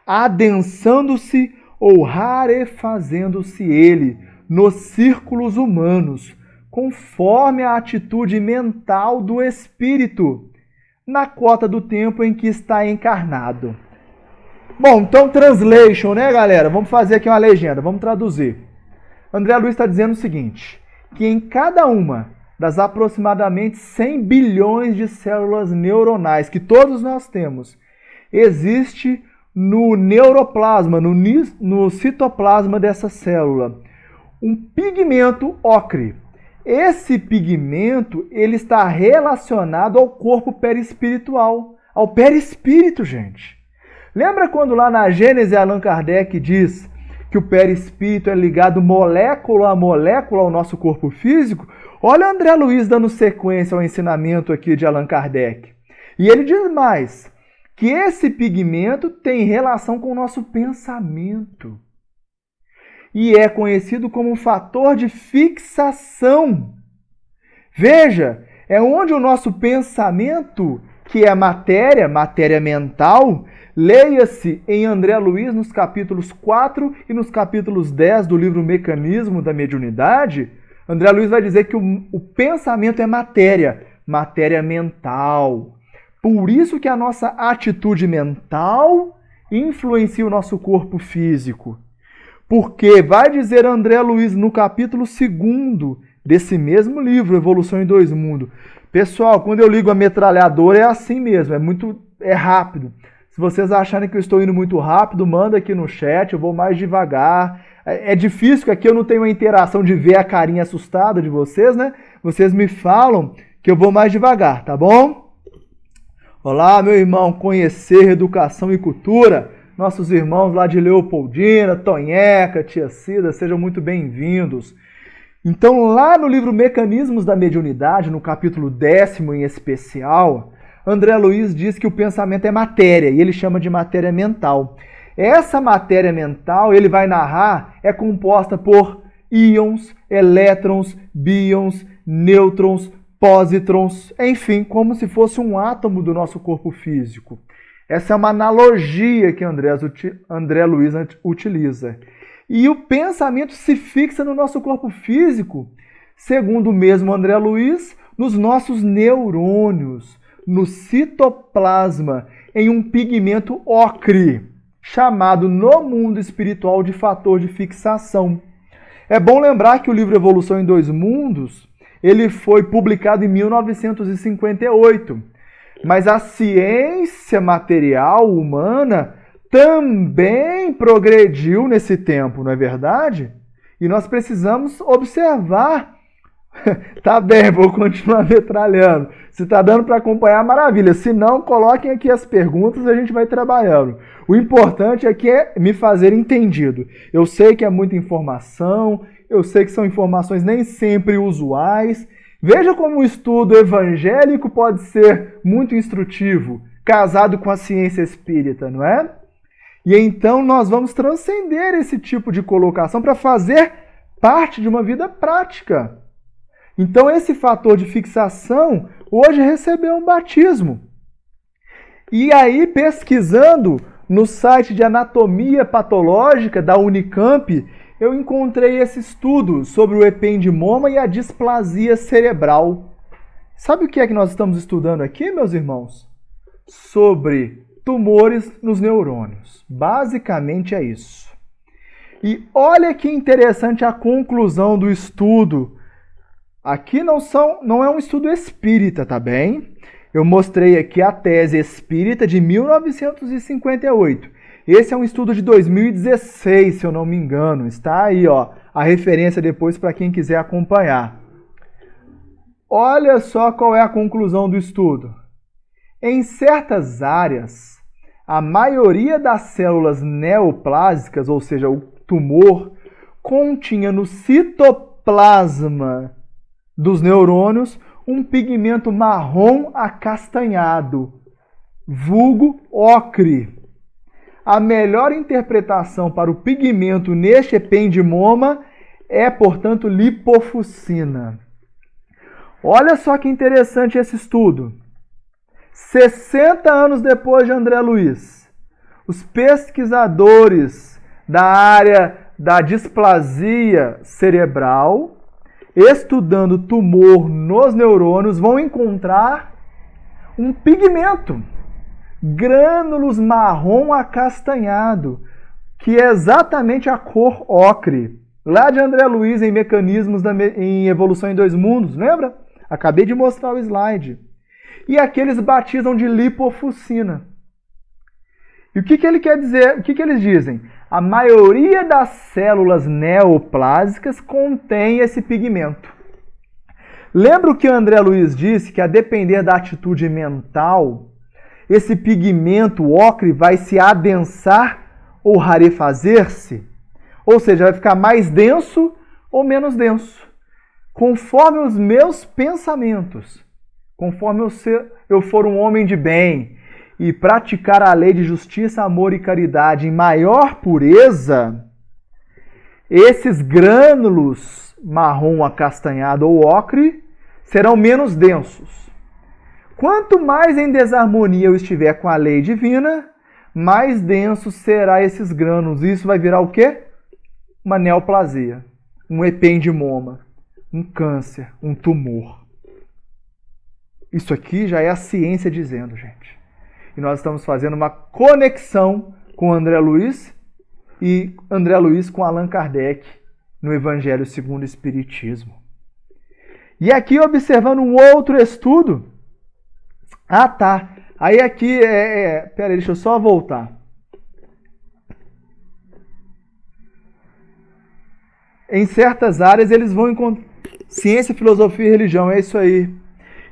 adensando-se ou rarefazendo-se ele nos círculos humanos, conforme a atitude mental do espírito, na cota do tempo em que está encarnado. Bom, então translation, né, galera? Vamos fazer aqui uma legenda, vamos traduzir. André Luiz está dizendo o seguinte, que em cada uma das aproximadamente 100 bilhões de células neuronais que todos nós temos, existe no neuroplasma, no citoplasma dessa célula, um pigmento ocre. Esse pigmento ele está relacionado ao corpo perispiritual, ao perispírito, gente. Lembra quando lá na Gênese Allan Kardec diz que o perispírito é ligado molécula a molécula ao nosso corpo físico? Olha André Luiz dando sequência ao ensinamento aqui de Allan Kardec. E ele diz mais, que esse pigmento tem relação com o nosso pensamento. E é conhecido como um fator de fixação. Veja, é onde o nosso pensamento, que é matéria mental, leia-se em André Luiz nos capítulos 4 e nos capítulos 10 do livro Mecanismo da Mediunidade. André Luiz vai dizer que o pensamento é matéria mental. Por isso que a nossa atitude mental influencia o nosso corpo físico. Porque vai dizer André Luiz no capítulo 2 desse mesmo livro, Evolução em Dois Mundos. Pessoal, quando eu ligo a metralhadora é assim mesmo, é rápido. Se vocês acharem que eu estou indo muito rápido, manda aqui no chat, eu vou mais devagar. É difícil, que aqui eu não tenho a interação de ver a carinha assustada de vocês, né? Vocês me falam que eu vou mais devagar, tá bom? Olá, meu irmão, Conhecer, Educação e Cultura. Nossos irmãos lá de Leopoldina, Tonheca, Tia Cida, sejam muito bem-vindos. Então, lá no livro Mecanismos da Mediunidade, no capítulo 10º em especial, André Luiz diz que o pensamento é matéria, e ele chama de matéria mental. Essa matéria mental, ele vai narrar, é composta por íons, elétrons, bíons, nêutrons, pósitrons, enfim, como se fosse um átomo do nosso corpo físico. Essa é uma analogia que André Luiz utiliza. E o pensamento se fixa no nosso corpo físico, segundo o mesmo André Luiz, nos nossos neurônios, no citoplasma, em um pigmento ocre, chamado no mundo espiritual de fator de fixação. É bom lembrar que o livro Evolução em Dois Mundos, ele foi publicado em 1958, mas a ciência material humana também progrediu nesse tempo, não é verdade? E nós precisamos observar. Tá bem, vou continuar metralhando. Se tá dando para acompanhar, maravilha. Se não, coloquem aqui as perguntas e a gente vai trabalhando. O importante aqui é me fazer entendido. Eu sei que é muita informação, eu sei que são informações nem sempre usuais. Veja como o estudo evangélico pode ser muito instrutivo, casado com a ciência espírita, não é? E então nós vamos transcender esse tipo de colocação para fazer parte de uma vida prática. Então esse fator de fixação hoje recebeu um batismo. E aí, pesquisando no site de anatomia patológica da Unicamp, eu encontrei esse estudo sobre o ependimoma e a displasia cerebral. Sabe o que é que nós estamos estudando aqui, meus irmãos? Sobre tumores nos neurônios. Basicamente é isso. E olha que interessante a conclusão do estudo. Aqui não é um estudo espírita, tá bem? Eu mostrei aqui a tese espírita de 1958. Esse é um estudo de 2016, se eu não me engano. Está aí, ó, a referência depois para quem quiser acompanhar. Olha só qual é a conclusão do estudo. Em certas áreas, a maioria das células neoplásicas, ou seja, o tumor, continha no citoplasma dos neurônios um pigmento marrom acastanhado, vulgo ocre. A melhor interpretação para o pigmento neste ependimoma é, portanto, lipofuscina. Olha só que interessante esse estudo. 60 anos depois de André Luiz, os pesquisadores da área da displasia cerebral, estudando tumor nos neurônios, vão encontrar um pigmento, grânulos marrom acastanhado, que é exatamente a cor ocre, lá de André Luiz em Mecanismos em Evolução em Dois Mundos, lembra? Acabei de mostrar o slide. E aqui eles batizam de lipofuscina. E o que ele quer dizer? O que eles dizem? A maioria das células neoplásicas contém esse pigmento. Lembra o que André Luiz disse? Que a depender da atitude mental, esse pigmento ocre vai se adensar ou rarefazer-se? Ou seja, vai ficar mais denso ou menos denso, conforme os meus pensamentos. Conforme eu for um homem de bem e praticar a lei de justiça, amor e caridade em maior pureza, esses grânulos marrom acastanhado ou ocre serão menos densos. Quanto mais em desarmonia eu estiver com a lei divina, mais denso será esses grânulos. Isso vai virar o quê? Uma neoplasia, um ependimoma, um câncer, um tumor. Isso aqui já é a ciência dizendo, gente. E nós estamos fazendo uma conexão com André Luiz e André Luiz com Allan Kardec no Evangelho segundo o Espiritismo. E aqui observando um outro estudo. Ah, tá. Aí aqui peraí, deixa eu só voltar. Em certas áreas eles vão encontrar ciência, filosofia e religião, é isso aí.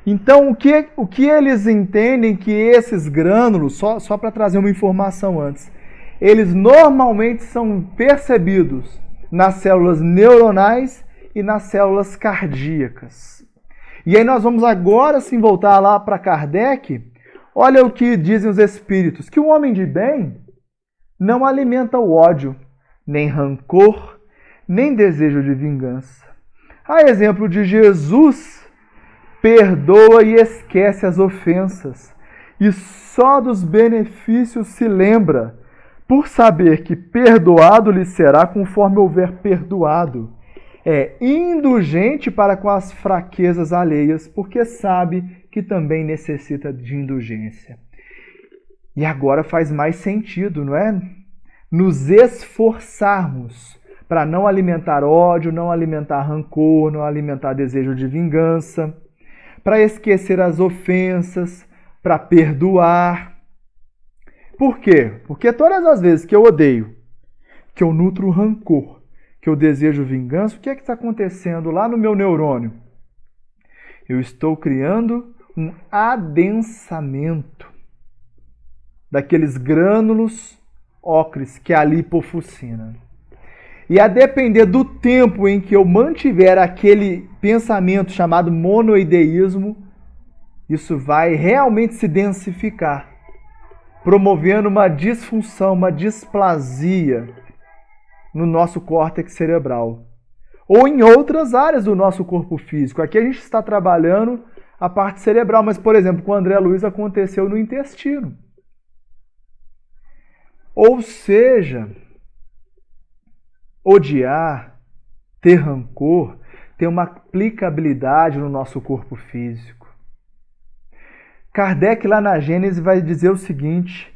Então, o que eles entendem que esses grânulos, só para trazer uma informação antes, eles normalmente são percebidos nas células neuronais e nas células cardíacas. E aí nós vamos agora sim voltar lá para Kardec. Olha o que dizem os espíritos, que o homem de bem não alimenta o ódio, nem rancor, nem desejo de vingança. A exemplo de Jesus, perdoa e esquece as ofensas, e só dos benefícios se lembra, por saber que perdoado lhe será conforme houver perdoado. É indulgente para com as fraquezas alheias, porque sabe que também necessita de indulgência. E agora faz mais sentido, não é? Nos esforçarmos para não alimentar ódio, não alimentar rancor, não alimentar desejo de vingança, para esquecer as ofensas, para perdoar. Por quê? Porque todas as vezes que eu odeio, que eu nutro rancor, que eu desejo vingança, o que é que está acontecendo lá no meu neurônio? Eu estou criando um adensamento daqueles grânulos ócreos, que é a lipofuscina. E a depender do tempo em que eu mantiver aquele pensamento chamado monoideísmo, isso vai realmente se densificar, promovendo uma disfunção, uma displasia no nosso córtex cerebral. Ou em outras áreas do nosso corpo físico. Aqui a gente está trabalhando a parte cerebral, mas, por exemplo, com o André Luiz aconteceu no intestino. Ou seja, odiar, ter rancor, tem uma aplicabilidade no nosso corpo físico. Kardec, lá na Gênese, vai dizer o seguinte,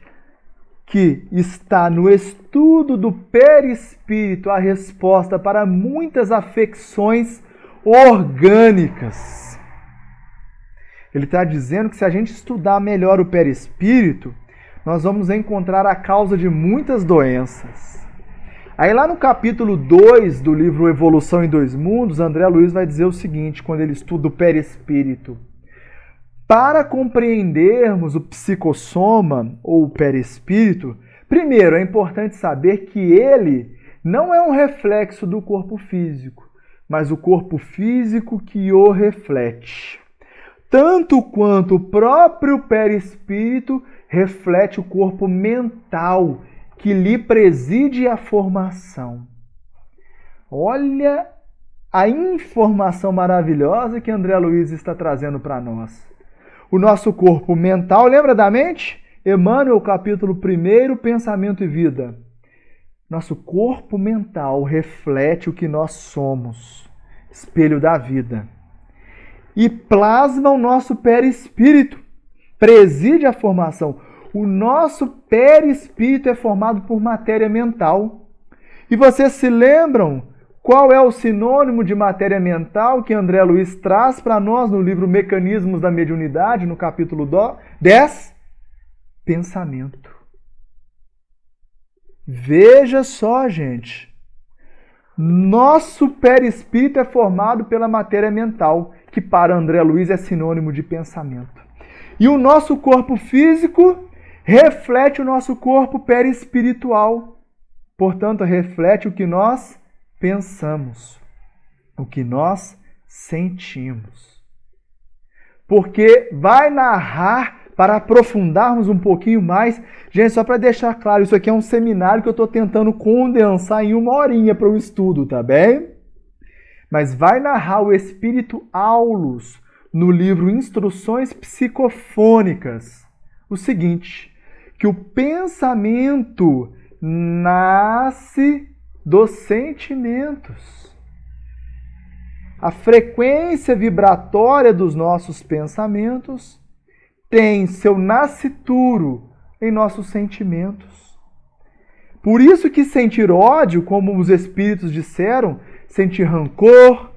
que está no estudo do perispírito a resposta para muitas afecções orgânicas. Ele está dizendo que se a gente estudar melhor o perispírito, nós vamos encontrar a causa de muitas doenças. Aí lá no capítulo 2 do livro Evolução em Dois Mundos, André Luiz vai dizer o seguinte, quando ele estuda o perispírito. Para compreendermos o psicossoma, ou o perispírito, primeiro é importante saber que ele não é um reflexo do corpo físico, mas o corpo físico que o reflete. Tanto quanto o próprio perispírito reflete o corpo mental, que lhe preside a formação. Olha a informação maravilhosa que André Luiz está trazendo para nós. O nosso corpo mental, lembra da mente? Emmanuel, capítulo 1, Pensamento e Vida. Nosso corpo mental reflete o que nós somos, espelho da vida. E plasma o nosso perispírito, preside a formação. O nosso perispírito é formado por matéria mental. E vocês se lembram qual é o sinônimo de matéria mental que André Luiz traz para nós no livro Mecanismos da Mediunidade, no capítulo 10? Pensamento. Veja só, gente. Nosso perispírito é formado pela matéria mental, que para André Luiz é sinônimo de pensamento. E o nosso corpo físico reflete o nosso corpo perispiritual. Portanto, reflete o que nós pensamos, o que nós sentimos. Porque vai narrar, para aprofundarmos um pouquinho mais, gente, só para deixar claro, isso aqui é um seminário que eu estou tentando condensar em 1 horinha para o estudo, tá bem? Mas vai narrar o espírito Aulus no livro Instruções Psicofônicas o seguinte, que o pensamento nasce dos sentimentos. A frequência vibratória dos nossos pensamentos tem seu nascituro em nossos sentimentos. Por isso que sentir ódio, como os espíritos disseram, sentir rancor,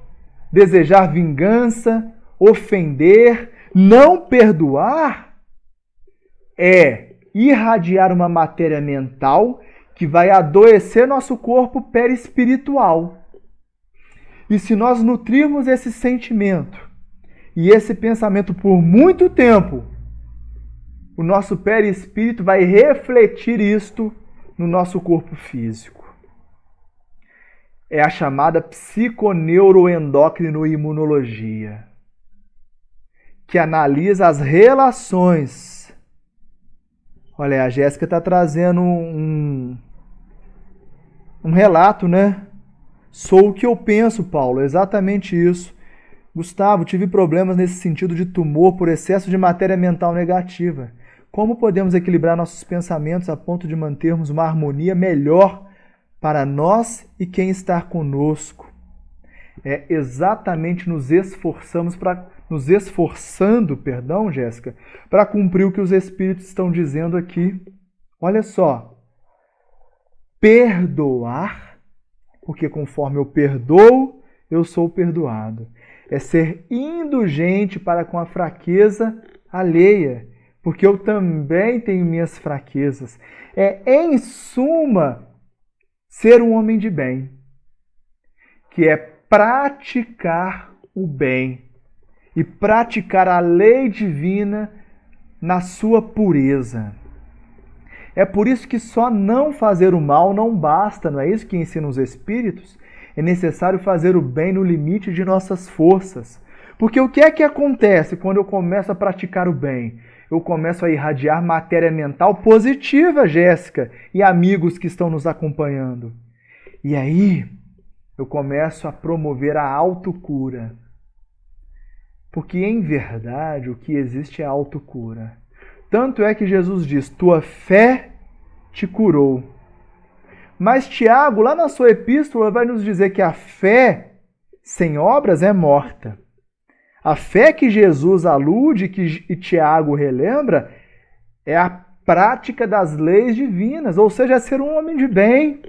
desejar vingança, ofender, não perdoar, é irradiar uma matéria mental que vai adoecer nosso corpo perispiritual. E se nós nutrirmos esse sentimento e esse pensamento por muito tempo, o nosso perispírito vai refletir isto no nosso corpo físico. É a chamada psiconeuroendocrinoimunologia, que analisa as relações. Olha, a Jéssica está trazendo um relato, né? Sou o que eu penso, Paulo, exatamente isso. Gustavo, tive problemas nesse sentido de tumor por excesso de matéria mental negativa. Como podemos equilibrar nossos pensamentos a ponto de mantermos uma harmonia melhor para nós e quem está conosco? É exatamente nos esforçando, Jéssica, para cumprir o que os espíritos estão dizendo aqui. Olha só, perdoar porque conforme eu perdoo, eu sou perdoado. É ser indulgente para com a fraqueza alheia, porque eu também tenho minhas fraquezas. É, em suma, ser um homem de bem, que é praticar o bem e praticar a lei divina na sua pureza. É por isso que só não fazer o mal não basta, não é isso que ensinam os Espíritos? É necessário fazer o bem no limite de nossas forças. Porque o que é que acontece quando eu começo a praticar o bem? Eu começo a irradiar matéria mental positiva, Jéssica, e amigos que estão nos acompanhando. E aí, eu começo a promover a autocura. Porque, em verdade, o que existe é a autocura. Tanto é que Jesus diz, tua fé te curou. Mas Tiago, lá na sua epístola, vai nos dizer que a fé sem obras é morta. A fé que Jesus alude e Tiago relembra é a prática das leis divinas, ou seja, é ser um homem de bem.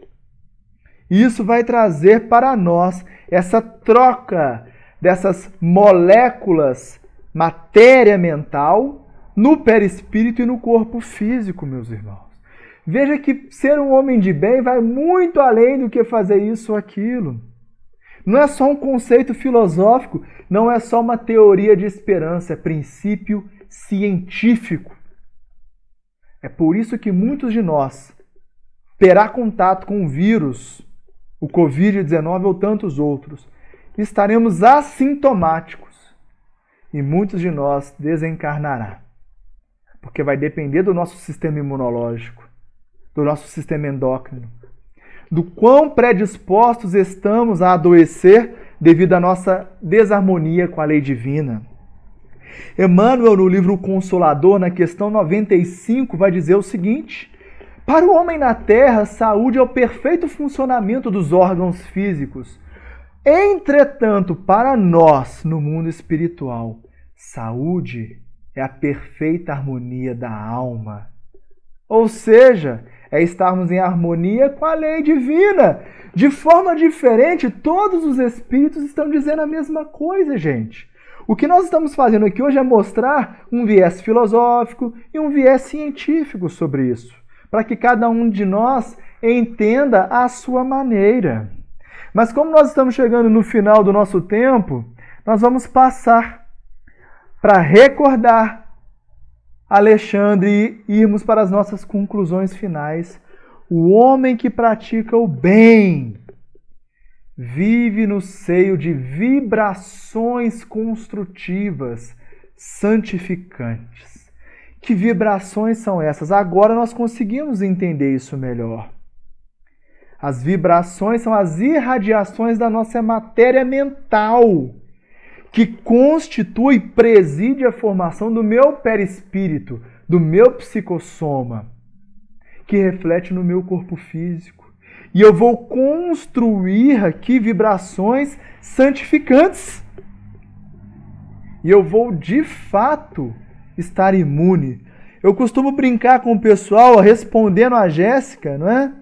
Isso vai trazer para nós essa troca dessas moléculas, matéria mental, no perispírito e no corpo físico, meus irmãos. Veja que ser um homem de bem vai muito além do que fazer isso ou aquilo. Não é só um conceito filosófico, não é só uma teoria de esperança, é princípio científico. É por isso que muitos de nós terá contato com o vírus, o Covid-19 ou tantos outros, estaremos assintomáticos e muitos de nós desencarnará. Porque vai depender do nosso sistema imunológico, do nosso sistema endócrino, do quão predispostos estamos a adoecer devido à nossa desarmonia com a lei divina. Emmanuel, no livro Consolador, na questão 95, vai dizer o seguinte: para o homem na Terra, saúde é o perfeito funcionamento dos órgãos físicos. Entretanto, para nós, no mundo espiritual, saúde é a perfeita harmonia da alma. Ou seja, é estarmos em harmonia com a lei divina. De forma diferente, todos os espíritos estão dizendo a mesma coisa, gente. O que nós estamos fazendo aqui hoje é mostrar um viés filosófico e um viés científico sobre isso, para que cada um de nós entenda a sua maneira. Mas como nós estamos chegando no final do nosso tempo, nós vamos passar para recordar Alexandre e irmos para as nossas conclusões finais. O homem que pratica o bem vive no seio de vibrações construtivas, santificantes. Que vibrações são essas? Agora nós conseguimos entender isso melhor. As vibrações são as irradiações da nossa matéria mental, que constitui e preside a formação do meu perispírito, do meu psicossoma, que reflete no meu corpo físico. E eu vou construir aqui vibrações santificantes. E eu vou, de fato, estar imune. Eu costumo brincar com o pessoal respondendo a Jéssica, não é?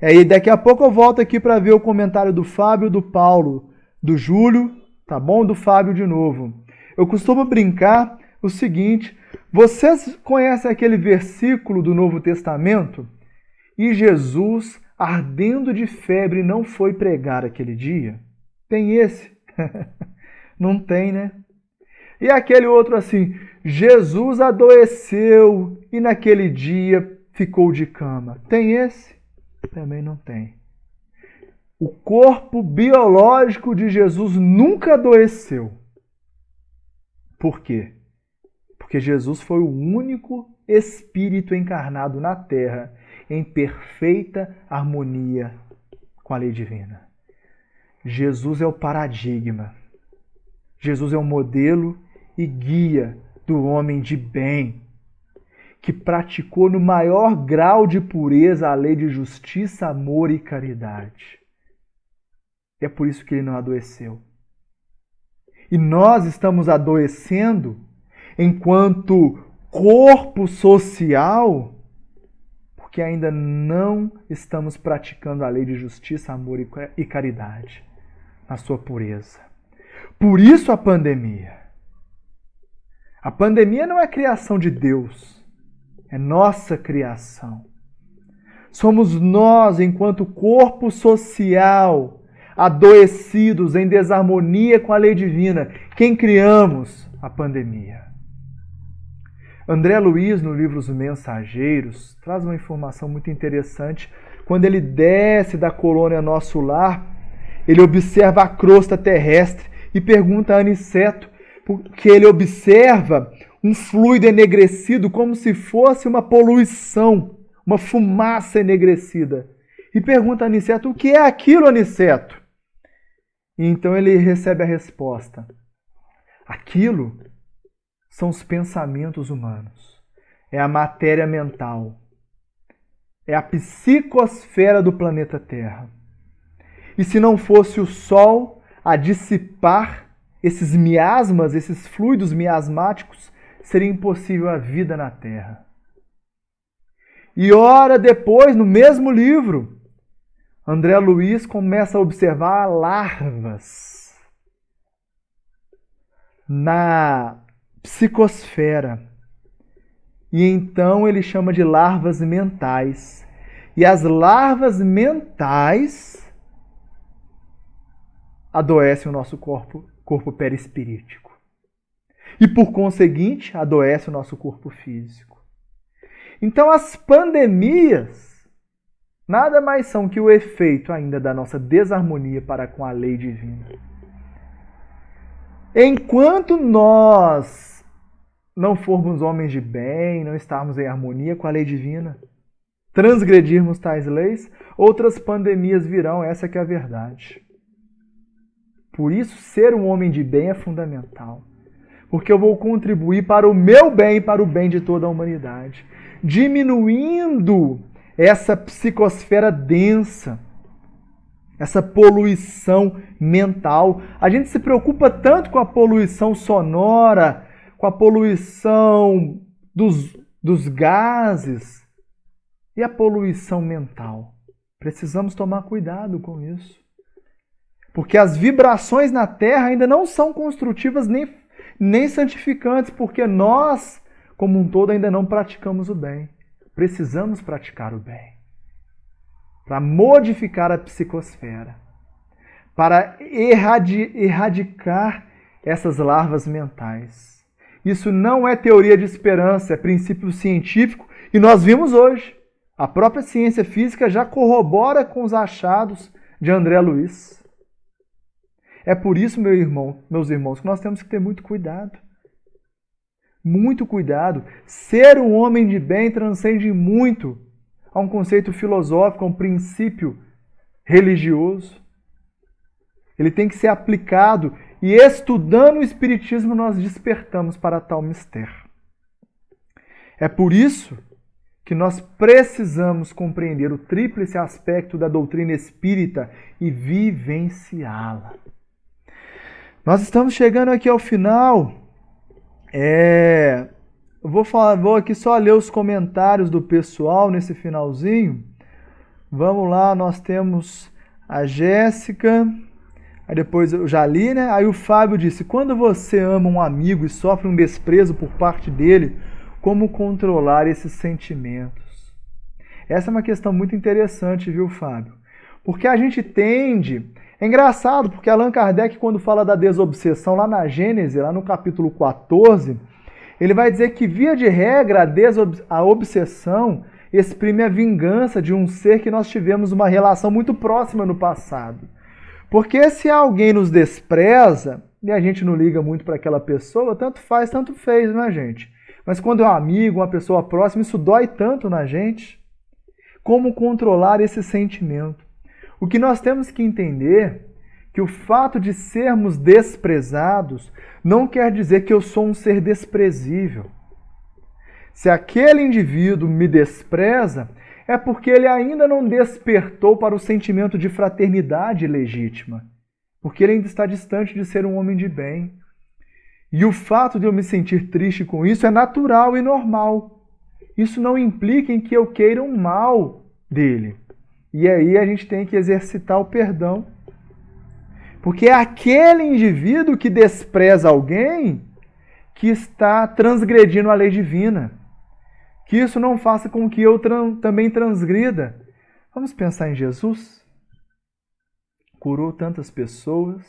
E daqui a pouco eu volto aqui para ver o comentário do Fábio, do Paulo, do Júlio, tá bom? Do Fábio de novo. Eu costumo brincar o seguinte: vocês conhecem aquele versículo do Novo Testamento? E Jesus, ardendo de febre, não foi pregar aquele dia? Tem esse? Não tem, né? E aquele outro assim: Jesus adoeceu e naquele dia ficou de cama. Tem esse? Também não tem. O corpo biológico de Jesus nunca adoeceu. Por quê? Porque Jesus foi o único espírito encarnado na Terra em perfeita harmonia com a lei divina. Jesus é o paradigma. Jesus é o modelo e guia do homem de bem, que praticou no maior grau de pureza a lei de justiça, amor e caridade. É por isso que ele não adoeceu. E nós estamos adoecendo enquanto corpo social, porque ainda não estamos praticando a lei de justiça, amor e caridade na sua pureza. Por isso a pandemia. A pandemia não é criação de Deus, é nossa criação. Somos nós, enquanto corpo social, adoecidos, em desarmonia com a lei divina, quem criamos a pandemia. André Luiz, no livro Os Mensageiros, traz uma informação muito interessante. Quando ele desce da colônia Nosso Lar, ele observa a crosta terrestre e pergunta a Aniceto, porque ele observa um fluido enegrecido como se fosse uma poluição, uma fumaça enegrecida. E pergunta a Aniceto, o que é aquilo, Aniceto? E então ele recebe a resposta. Aquilo são os pensamentos humanos. É a matéria mental. É a psicosfera do planeta Terra. E se não fosse o Sol a dissipar esses miasmas, esses fluidos miasmáticos, seria impossível a vida na Terra. E hora depois, no mesmo livro, André Luiz começa a observar larvas na psicosfera. E então ele chama de larvas mentais. E as larvas mentais adoecem o nosso corpo perispirítico. E por conseguinte, adoece o nosso corpo físico. Então as pandemias nada mais são que o efeito ainda da nossa desarmonia para com a lei divina. Enquanto nós não formos homens de bem, não estarmos em harmonia com a lei divina, transgredirmos tais leis, outras pandemias virão, essa que é a verdade. Por isso, ser um homem de bem é fundamental. Porque eu vou contribuir para o meu bem e para o bem de toda a humanidade. Diminuindo essa psicosfera densa, essa poluição mental. A gente se preocupa tanto com a poluição sonora, com a poluição dos gases e a poluição mental. Precisamos tomar cuidado com isso. Porque as vibrações na Terra ainda não são construtivas nem santificantes, porque nós, como um todo, ainda não praticamos o bem. Precisamos praticar o bem para modificar a psicosfera, para erradicar essas larvas mentais. Isso não é teoria de esperança, é princípio científico e nós vimos hoje. A própria ciência física já corrobora com os achados de André Luiz. É por isso, meus irmãos, que nós temos que ter muito cuidado. Muito cuidado. Ser um homem de bem transcende muito a um conceito filosófico, a um princípio religioso. Ele tem que ser aplicado e, estudando o Espiritismo, nós despertamos para tal mistério. É por isso que nós precisamos compreender o tríplice aspecto da doutrina espírita e vivenciá-la. Nós estamos chegando aqui ao final. Vou aqui só ler os comentários do pessoal nesse finalzinho. Vamos lá, nós temos a Jéssica, aí depois eu já li, né? Aí o Fábio disse, quando você ama um amigo e sofre um desprezo por parte dele, como controlar esses sentimentos? Essa é uma questão muito interessante, viu, Fábio? Porque a gente tende... É engraçado, porque Allan Kardec, quando fala da desobsessão, lá na Gênese, lá no capítulo 14, ele vai dizer que, via de regra, a obsessão exprime a vingança de um ser que nós tivemos uma relação muito próxima no passado. Porque se alguém nos despreza, e a gente não liga muito para aquela pessoa, tanto faz, tanto fez, né, gente? Mas quando é um amigo, uma pessoa próxima, isso dói tanto na gente. Como controlar esse sentimento? O que nós temos que entender é que o fato de sermos desprezados não quer dizer que eu sou um ser desprezível. Se aquele indivíduo me despreza, é porque ele ainda não despertou para o sentimento de fraternidade legítima, porque ele ainda está distante de ser um homem de bem. E o fato de eu me sentir triste com isso é natural e normal. isso não implica em que eu queira o mal dele. E aí a gente tem que exercitar o perdão. Porque é aquele indivíduo que despreza alguém que está transgredindo a lei divina. Que isso não faça com que eu também transgrida. Vamos pensar em Jesus? Curou tantas pessoas,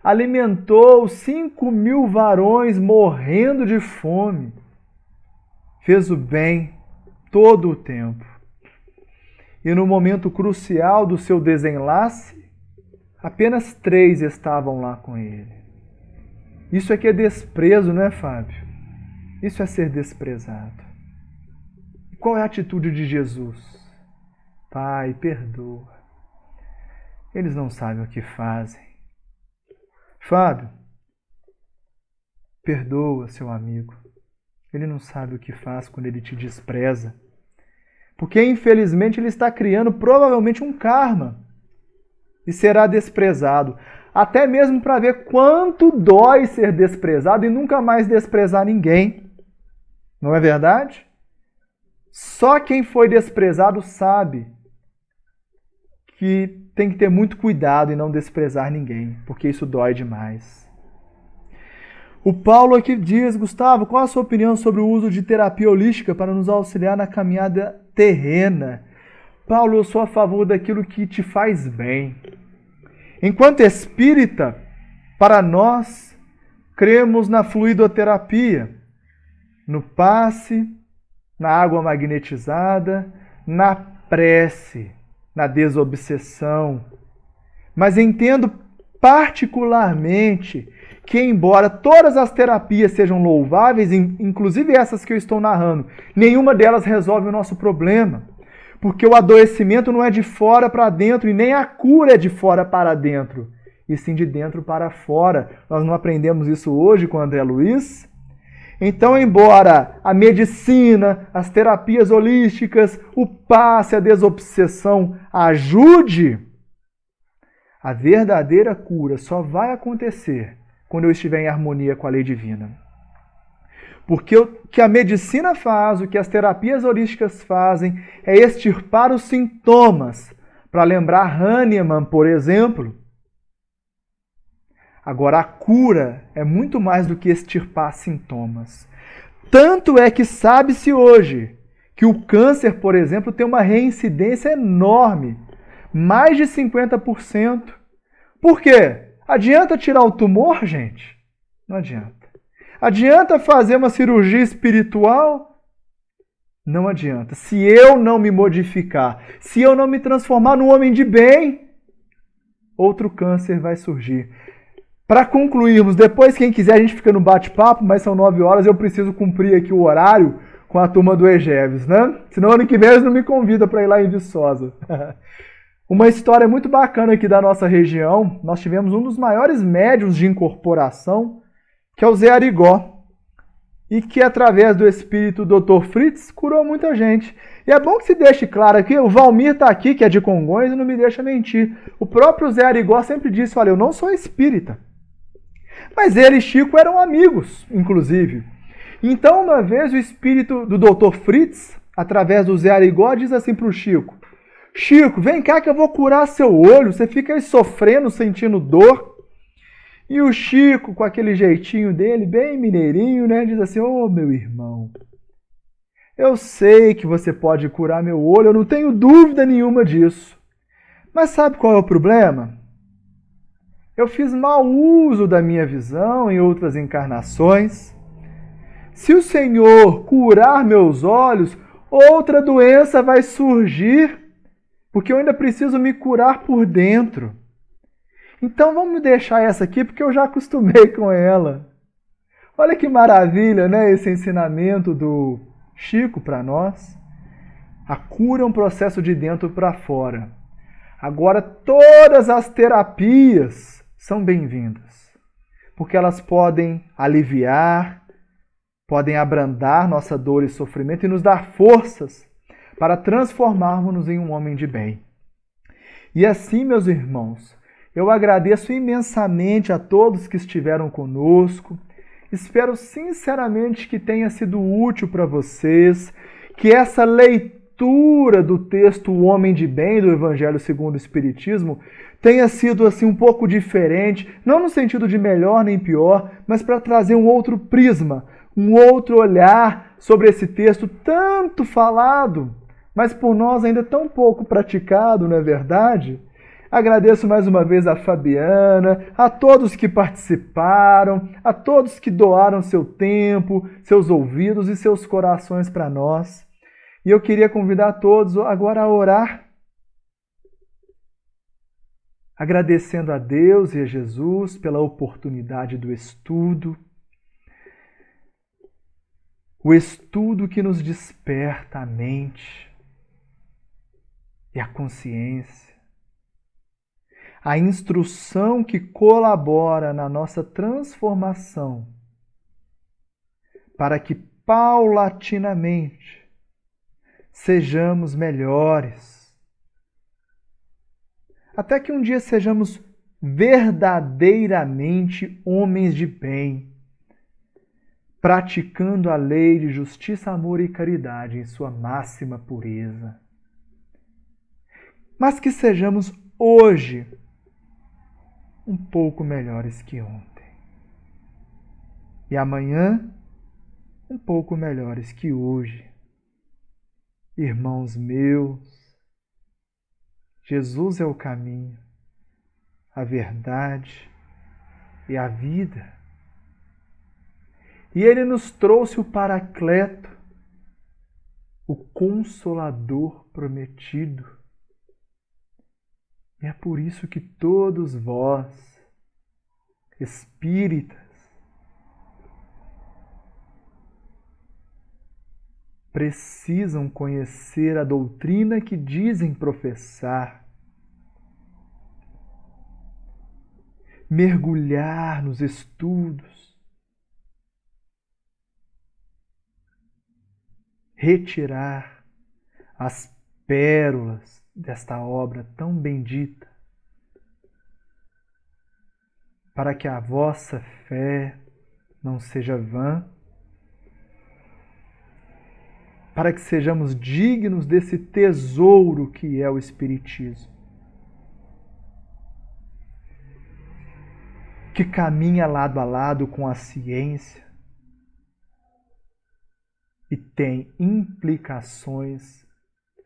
alimentou 5.000 varões morrendo de fome, fez o bem todo o tempo. E no momento crucial do seu desenlace, apenas 3 estavam lá com ele. Isso é que é desprezo, não é, Fábio? Isso é ser desprezado. E qual é a atitude de Jesus? Pai, perdoa. Eles não sabem o que fazem. Fábio, perdoa seu amigo. Ele não sabe o que faz quando ele te despreza. Porque, infelizmente, ele está criando provavelmente um karma. E será desprezado. Até mesmo para ver quanto dói ser desprezado e nunca mais desprezar ninguém. Não é verdade? Só quem foi desprezado sabe que tem que ter muito cuidado em não desprezar ninguém, porque isso dói demais. O Paulo aqui diz, Gustavo, qual a sua opinião sobre o uso de terapia holística para nos auxiliar na caminhada terrena? Paulo, eu sou a favor daquilo que te faz bem. Enquanto espírita, para nós, cremos na fluidoterapia, no passe, na água magnetizada, na prece, na desobsessão. Mas entendo particularmente que, embora todas as terapias sejam louváveis, inclusive essas que eu estou narrando, nenhuma delas resolve o nosso problema. Porque o adoecimento não é de fora para dentro e nem a cura é de fora para dentro, e sim de dentro para fora. Nós não aprendemos isso hoje com André Luiz? Então, embora a medicina, as terapias holísticas, o passe, a desobsessão ajude, a verdadeira cura só vai acontecer quando eu estiver em harmonia com a lei divina. Porque o que a medicina faz, o que as terapias holísticas fazem, é extirpar os sintomas. Para lembrar Hahnemann, por exemplo. Agora, a cura é muito mais do que extirpar sintomas. Tanto é que sabe-se hoje que o câncer, por exemplo, tem uma reincidência enorme. Mais de 50%. Por quê? Adianta tirar o tumor, gente? Não adianta. Adianta fazer uma cirurgia espiritual? Não adianta. Se eu não me modificar, se eu não me transformar num homem de bem, outro câncer vai surgir. Para concluirmos, depois quem quiser a gente fica no bate-papo, mas são 9 horas, eu preciso cumprir aqui o horário com a turma do Egeves, né? Senão ano que vem eles não me convidam para ir lá em Viçosa. Uma história muito bacana aqui da nossa região, nós tivemos um dos maiores médiuns de incorporação, que é o Zé Arigó, e que através do espírito Dr. Fritz curou muita gente. E é bom que se deixe claro aqui, o Valmir está aqui, que é de Congonhas, e não me deixa mentir. O próprio Zé Arigó sempre disse, olha, eu não sou espírita. Mas ele e Chico eram amigos, inclusive. Então, uma vez, o espírito do Dr. Fritz, através do Zé Arigó, diz assim para o Chico, Chico, vem cá que eu vou curar seu olho, você fica aí sofrendo, sentindo dor. E o Chico, com aquele jeitinho dele, bem mineirinho, né, diz assim, ô meu irmão, eu sei que você pode curar meu olho, eu não tenho dúvida nenhuma disso. Mas sabe qual é o problema? Eu fiz mau uso da minha visão em outras encarnações. Se o Senhor curar meus olhos, outra doença vai surgir, porque eu ainda preciso me curar por dentro. Então vamos deixar essa aqui, porque eu já acostumei com ela. Olha que maravilha, né? Esse ensinamento do Chico para nós. A cura é um processo de dentro para fora. Agora, todas as terapias são bem-vindas, porque elas podem aliviar, podem abrandar nossa dor e sofrimento e nos dar forças para transformarmos-nos em um homem de bem. E assim, meus irmãos, eu agradeço imensamente a todos que estiveram conosco, Espero sinceramente que tenha sido útil para vocês, que essa leitura do texto O Homem de Bem do Evangelho segundo o Espiritismo tenha sido assim um pouco diferente, não no sentido de melhor nem pior, mas para trazer um outro prisma, um outro olhar sobre esse texto tanto falado, mas por nós ainda tão pouco praticado, não é verdade? Agradeço mais uma vez a Fabiana, a todos que participaram, a todos que doaram seu tempo, seus ouvidos e seus corações para nós. E eu queria convidar a todos agora a orar, agradecendo a Deus e a Jesus pela oportunidade do estudo, o estudo que nos desperta a mente e a consciência, a instrução que colabora na nossa transformação, para que paulatinamente sejamos melhores, até que um dia sejamos verdadeiramente homens de bem, praticando a lei de justiça, amor e caridade em sua máxima pureza. Mas que sejamos hoje um pouco melhores que ontem. E amanhã, um pouco melhores que hoje. Irmãos meus, Jesus é o caminho, a verdade e a vida. E Ele nos trouxe o Paracleto, o Consolador prometido. E é por isso que todos vós, espíritas, precisam conhecer a doutrina que dizem professar, mergulhar nos estudos, retirar as pérolas desta obra tão bendita, para que a vossa fé não seja vã, para que sejamos dignos desse tesouro que é o Espiritismo, que caminha lado a lado com a ciência e tem implicações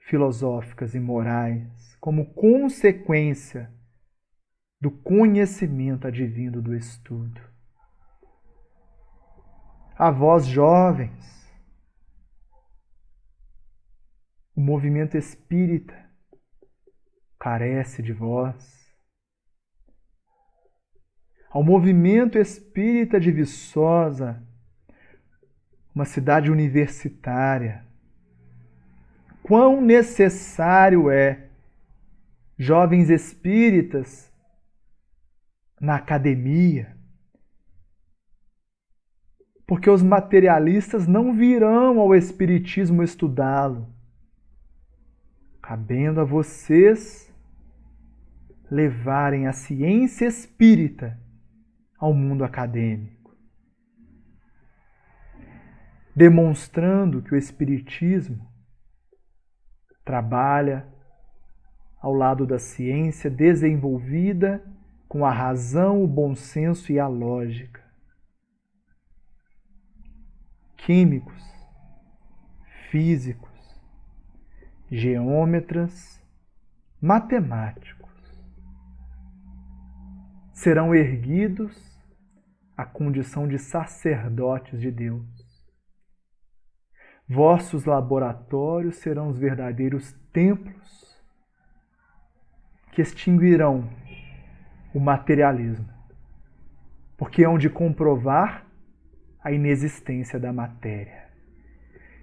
filosóficas e morais como consequência do conhecimento advindo do estudo. A vós, jovens, o movimento espírita carece de vós. Ao movimento espírita de Viçosa, uma cidade universitária, quão necessário é jovens espíritas na academia, porque os materialistas não virão ao espiritismo estudá-lo, cabendo a vocês levarem a ciência espírita ao mundo acadêmico, demonstrando que o espiritismo trabalha ao lado da ciência desenvolvida com a razão, o bom senso e a lógica. Químicos, físicos, geômetras, matemáticos serão erguidos à condição de sacerdotes de Deus. Vossos laboratórios serão os verdadeiros templos que extinguirão o materialismo, porque hão de comprovar a inexistência da matéria.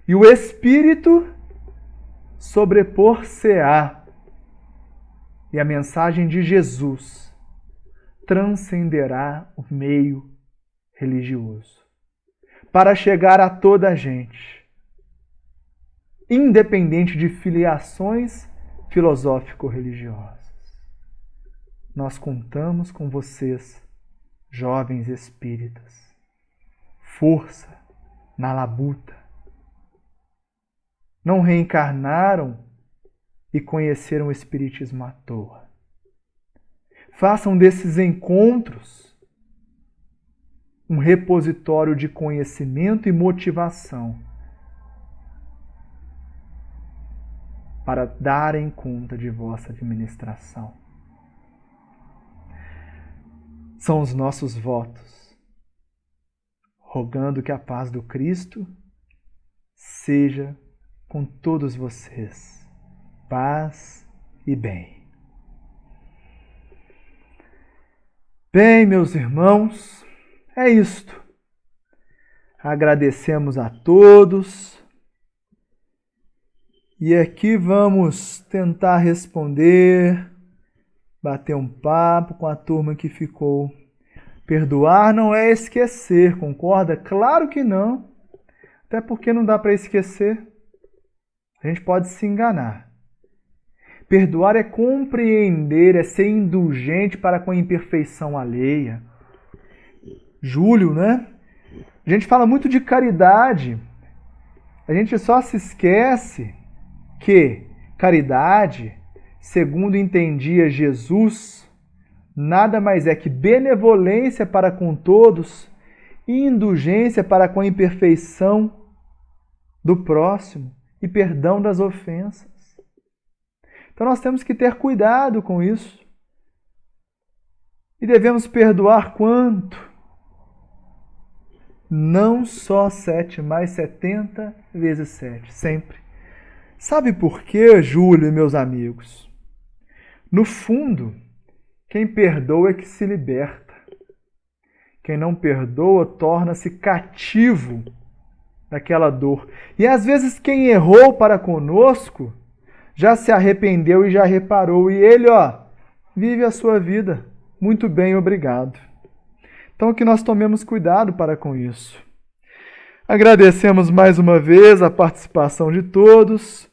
E o espírito sobrepor-se-á, e a mensagem de Jesus transcenderá o meio religioso, para chegar a toda a gente, independente de filiações filosófico-religiosas. Nós contamos com vocês, jovens espíritas. força na labuta. Não reencarnaram e conheceram o Espiritismo à toa. Façam desses encontros um repositório de conhecimento e motivação para darem conta de vossa administração. São os nossos votos, rogando que a paz do Cristo seja com todos vocês. Paz e bem. Bem, meus irmãos, é isto. Agradecemos a todos. E aqui vamos tentar responder, bater um papo com a turma que ficou. Perdoar não é esquecer, concorda? Claro que não. Até porque não dá para esquecer. A gente pode se enganar. Perdoar é compreender, é ser indulgente para com a imperfeição alheia. Júlio, né? A gente fala muito de caridade. A gente só se esquece que caridade, segundo entendia Jesus, nada mais é que benevolência para com todos e indulgência para com a imperfeição do próximo e perdão das ofensas. Então nós temos que ter cuidado com isso. E devemos perdoar quanto? Não só 7, mas 70 vezes 7, sempre. Sabe por quê, Júlio e meus amigos? No fundo, quem perdoa é que se liberta. Quem não perdoa torna-se cativo daquela dor. E às vezes quem errou para conosco já se arrependeu e já reparou. E ele, vive a sua vida. Muito bem, obrigado. Então que nós tomemos cuidado para com isso. Agradecemos mais uma vez a participação de todos.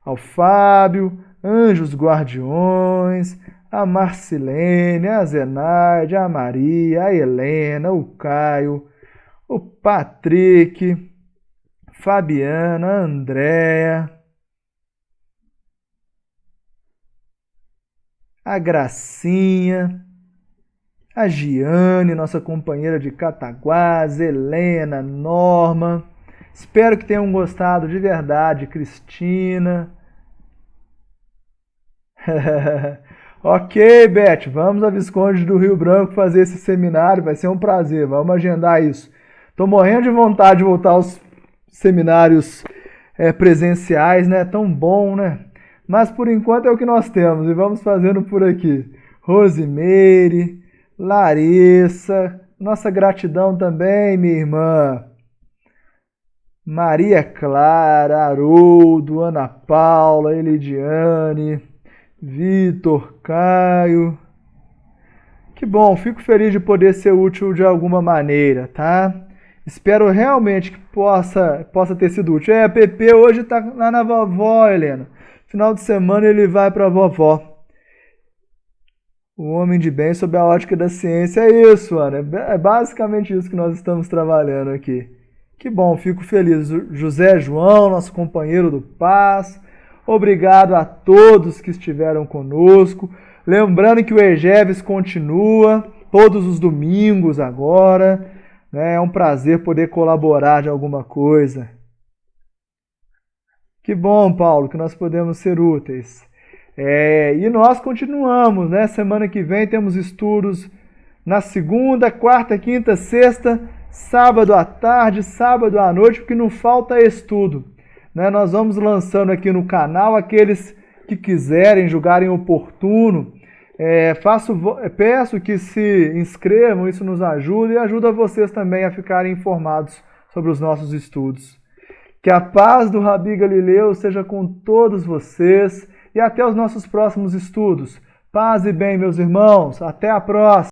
Ao Fábio, Anjos Guardiões, a Marcilene, a Zenaide, a Maria, a Helena, o Caio, o Patrick, Fabiana, a Andréia, a Gracinha, a Giane, nossa companheira de Cataguás, Helena, Norma. Espero que tenham gostado de verdade, Cristina. Ok, Beth, vamos a Visconde do Rio Branco fazer esse seminário, vai ser um prazer, vamos agendar isso. Estou morrendo de vontade de voltar aos seminários presenciais, né? Tão bom, né? Mas por enquanto é o que nós temos e vamos fazendo por aqui. Rosimeire, Larissa, nossa gratidão também, minha irmã. Maria Clara, Haroldo, Ana Paula, Elidiane, Vitor, Caio. Que bom, fico feliz de poder ser útil de alguma maneira, tá? Espero realmente que possa ter sido útil. A Pepe hoje tá lá na vovó, Helena. Final de semana ele vai para a vovó. O homem de bem sob a ótica da ciência. É isso, Ana. É basicamente isso que nós estamos trabalhando aqui. Que bom, fico feliz. José João, nosso companheiro do Paz. Obrigado a todos que estiveram conosco. Lembrando que o EGEVES continua todos os domingos agora. É um prazer poder colaborar de alguma coisa. Que bom, Paulo, que nós podemos ser úteis. E nós continuamos, né? Semana que vem temos estudos na segunda, quarta, quinta, sexta, sábado à tarde, sábado à noite, porque não falta estudo. Né? Nós vamos lançando aqui no canal aqueles que quiserem, julgarem oportuno. Peço que se inscrevam, isso nos ajuda e ajuda vocês também a ficarem informados sobre os nossos estudos. Que a paz do Rabi Galileu seja com todos vocês e até os nossos próximos estudos. Paz e bem, meus irmãos. Até a próxima.